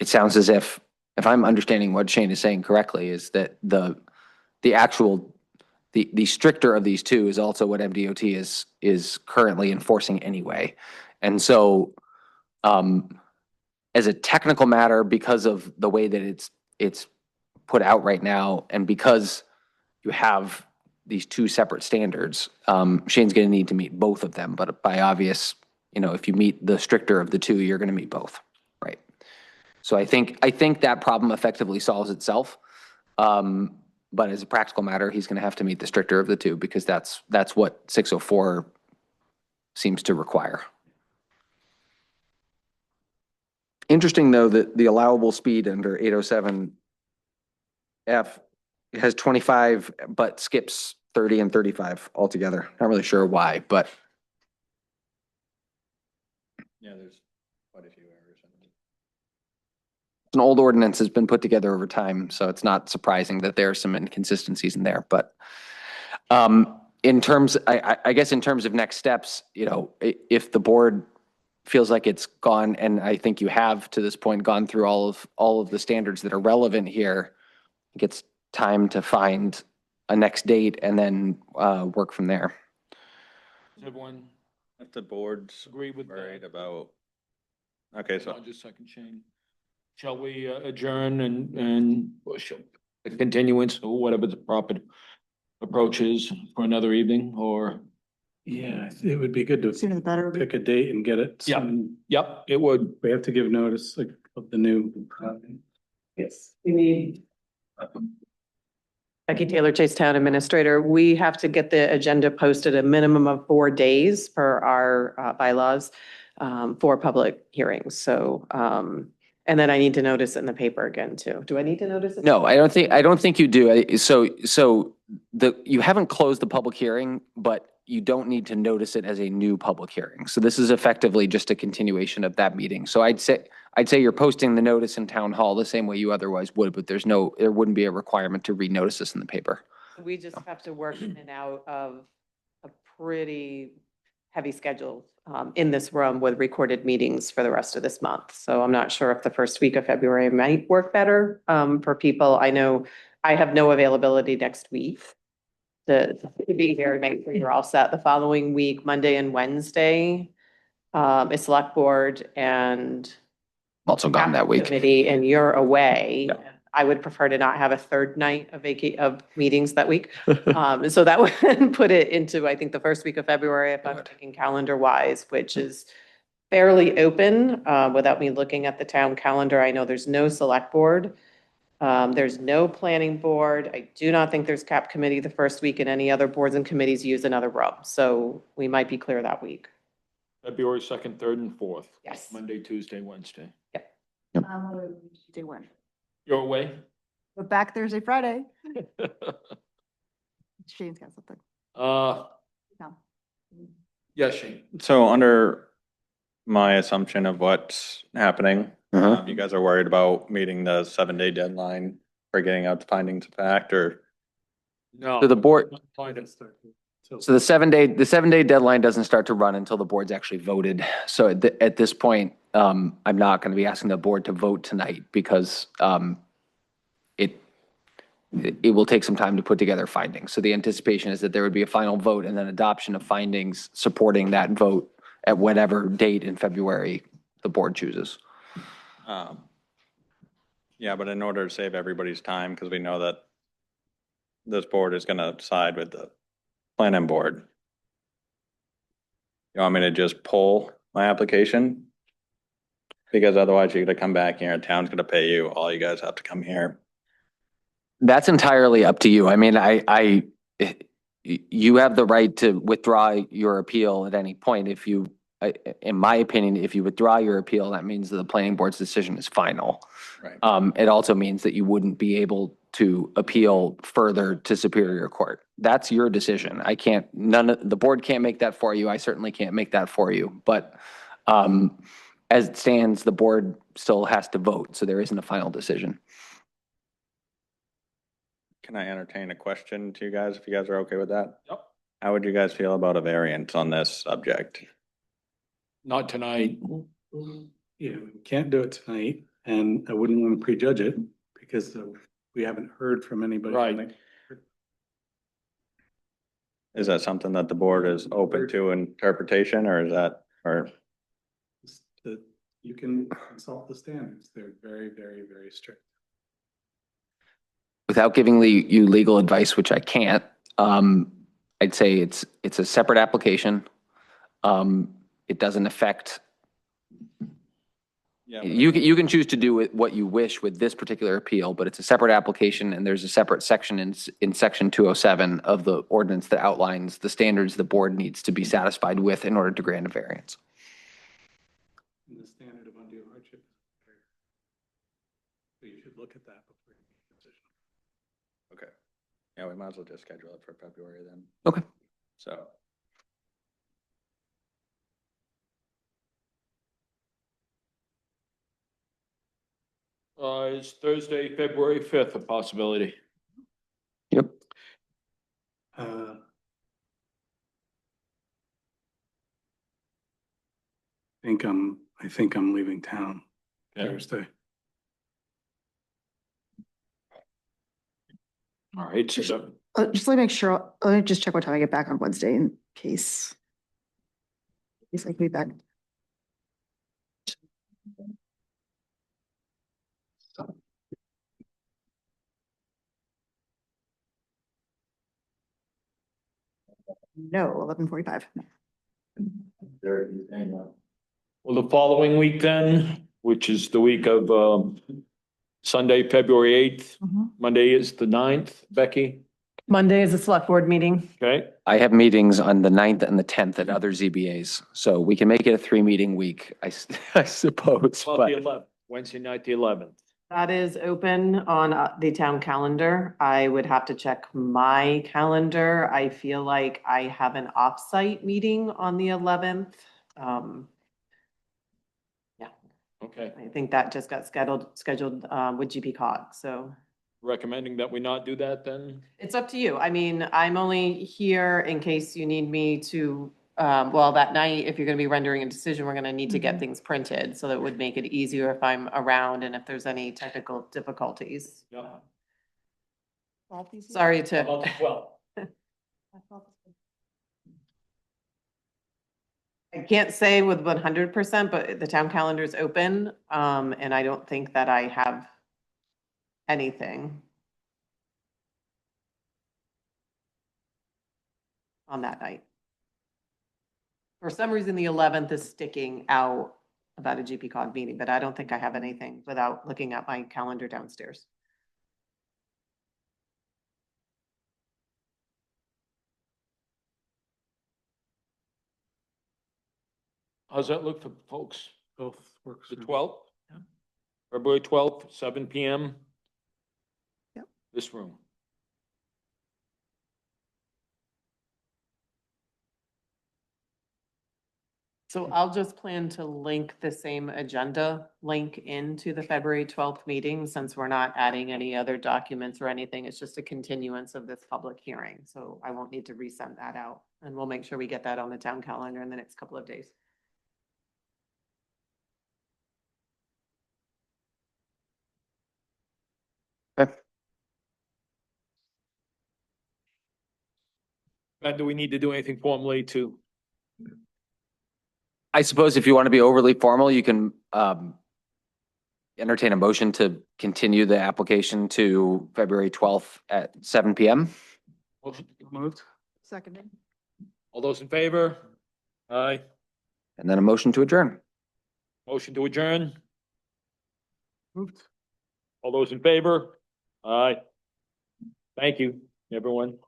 it sounds as if I'm understanding what Shane is saying correctly, is that the stricter of these two is also what MDOT is currently enforcing anyway. And so, as a technical matter, because of the way that it's put out right now, and because you have these two separate standards, Shane's going to need to meet both of them. But by obvious, if you meet the stricter of the two, you're going to meet both, right? So I think that problem effectively solves itself. But as a practical matter, he's going to have to meet the stricter of the two because that's what 604 seems to require. Interesting, though, that the allowable speed under 807F has 25, but skips 30 and 35 altogether. Not really sure why, but Yeah, there's quite a few errors in it. an old ordinance has been put together over time, so it's not surprising that there are some inconsistencies in there. But in terms, I guess in terms of next steps, if the board feels like it's gone, and I think you have to this point gone through all of the standards that are relevant here, I think it's time to find a next date and then work from there. Does everyone If the board's agree with worried that? about, okay, so Just a second, Shane. Shall we adjourn and a continuance or whatever the proper approach is for another evening or? Yeah, it would be good to Sooner the better. pick a date and get it. Yeah. soon. Yep, it would. We have to give notice of the new. Yes, we need. Becky Taylor, Chase Town Administrator. We have to get the agenda posted a minimum of 4 days per our bylaws for public hearings. So, and then I need to notice it in the paper again too. Do I need to notice it? No, I don't think you do. So you haven't closed the public hearing, but you don't need to notice it as a new public hearing. So this is effectively just a continuation of that meeting. So I'd say you're posting the notice in town hall the same way you otherwise would, but there wouldn't be a requirement to renotice this in the paper. We just have to work in and out of a pretty heavy schedule in this room with recorded meetings for the rest of this month. So I'm not sure if the first week of February might work better for people. I know I have no availability next week to be here and make sure you're all set. The following week, Monday and Wednesday, is select board and I'm also gone that week. committee, and you're away. Yeah. I would prefer to not have a third night of meetings that week. So that would put it into, I think, the first week of February, if I'm thinking calendar wise, which is fairly open, without me looking at the town calendar. I know there's no select board. There's no planning board. I do not think there's cap committee the first week, and any other boards and committees use another room. So we might be clear that week. February 2nd, 3rd, and 4th. Yes. Monday, Tuesday, Wednesday. Tuesday when? You're away? But back Thursday, Friday. Shane's got something. No. Yes, Shane. So under my assumption of what's happening, you guys are worried about meeting the 7-day deadline for getting out the findings of fact, or? No. So the board, Find it. so the 7-day deadline doesn't start to run until the board's actually voted. So at this point, I'm not going to be asking the board to vote tonight because it will take some time to put together findings. So the anticipation is that there would be a final vote and then adoption of findings supporting that vote at whatever date in February the board chooses. Yeah, but in order to save everybody's time, because we know that this board is gonna side with the planning board. You want me to just pull my application? Because otherwise you're gonna come back here and town's gonna pay you, all you guys have to come here. That's entirely up to you. I mean, you have the right to withdraw your appeal at any point. If you, in my opinion, if you withdraw your appeal, that means that the planning board's decision is final. Right. It also means that you wouldn't be able to appeal further to Superior Court. That's your decision. I can't, the board can't make that for you. I certainly can't make that for you. But as it stands, the board still has to vote, so there isn't a final decision. Can I entertain a question to you guys, if you guys are okay with that? Yep. How would you guys feel about a variance on this subject? Not tonight. Yeah, we can't do it tonight, and I wouldn't want to prejudge it because we haven't heard from anybody. Right. Is that something that the board is open to interpretation, or is that, or? You can consult the standards. They're very, very, very strict. Without giving you legal advice, which I can't, I'd say it's a separate application. It doesn't affect, Yeah. you can choose to do what you wish with this particular appeal, but it's a separate application and there's a separate section in section 207 of the ordinance that outlines the standards the board needs to be satisfied with in order to grant a variance. And the standard of undue hardship. So you should look at that before you make a decision. Okay. Yeah, we might as well just schedule it for February then. Okay. So. Is Thursday, February 5th a possibility? Yep. I think I'm leaving town Okay. Thursday. All right, so Just let me make sure, let me just check what time I get back on Wednesday in case. I could be back. No, 11:45. well, the following week then, which is the week of Sunday, February 8th, Mhm. Monday is the 9th, Becky, Monday is a select board meeting. okay? I have meetings on the 9th and the 10th at other ZBAs, so we can make it a 3-meeting week, I suppose, Well, but. the 11th, Wednesday night, the 11th. That is open on the town calendar. I would have to check my calendar. I feel like I have an offsite meeting on the 11th. Yeah, Okay, I think that just got scheduled with GP cog, so. recommending that we not do that then? It's up to you. I mean, I'm only here in case you need me to, well, that night, if you're gonna be rendering a decision, we're gonna need to get things printed. So that would make it easier if I'm around and if there's any technical difficulties. Yeah. Sorry How to, about the 12th? I can't say with 100%, but the town calendar is open. And I don't think that I have anything on that night. For some reason, the 11th is sticking out about a GP cog meeting, but I don't think I have anything without looking at my calendar downstairs. How's that look for folks? Both works. The for me. 12th? Yeah. February 12th, 7 PM? Yep. This room. So I'll just plan to link the same agenda link into the February 12th meeting, since we're not adding any other documents or anything. It's just a continuance of this public hearing. So I won't need to resend that out, and we'll make sure we get that on the town calendar in the next couple of days. Do we need to do anything formally to? I suppose if you want to be overly formal, you can entertain a motion to continue the application to February 12th at 7 PM. Motion- Moved. Seconded. All those in favor? Aye. And then a motion to adjourn. Motion to adjourn? Moved. All those in favor? Aye. Thank you, everyone.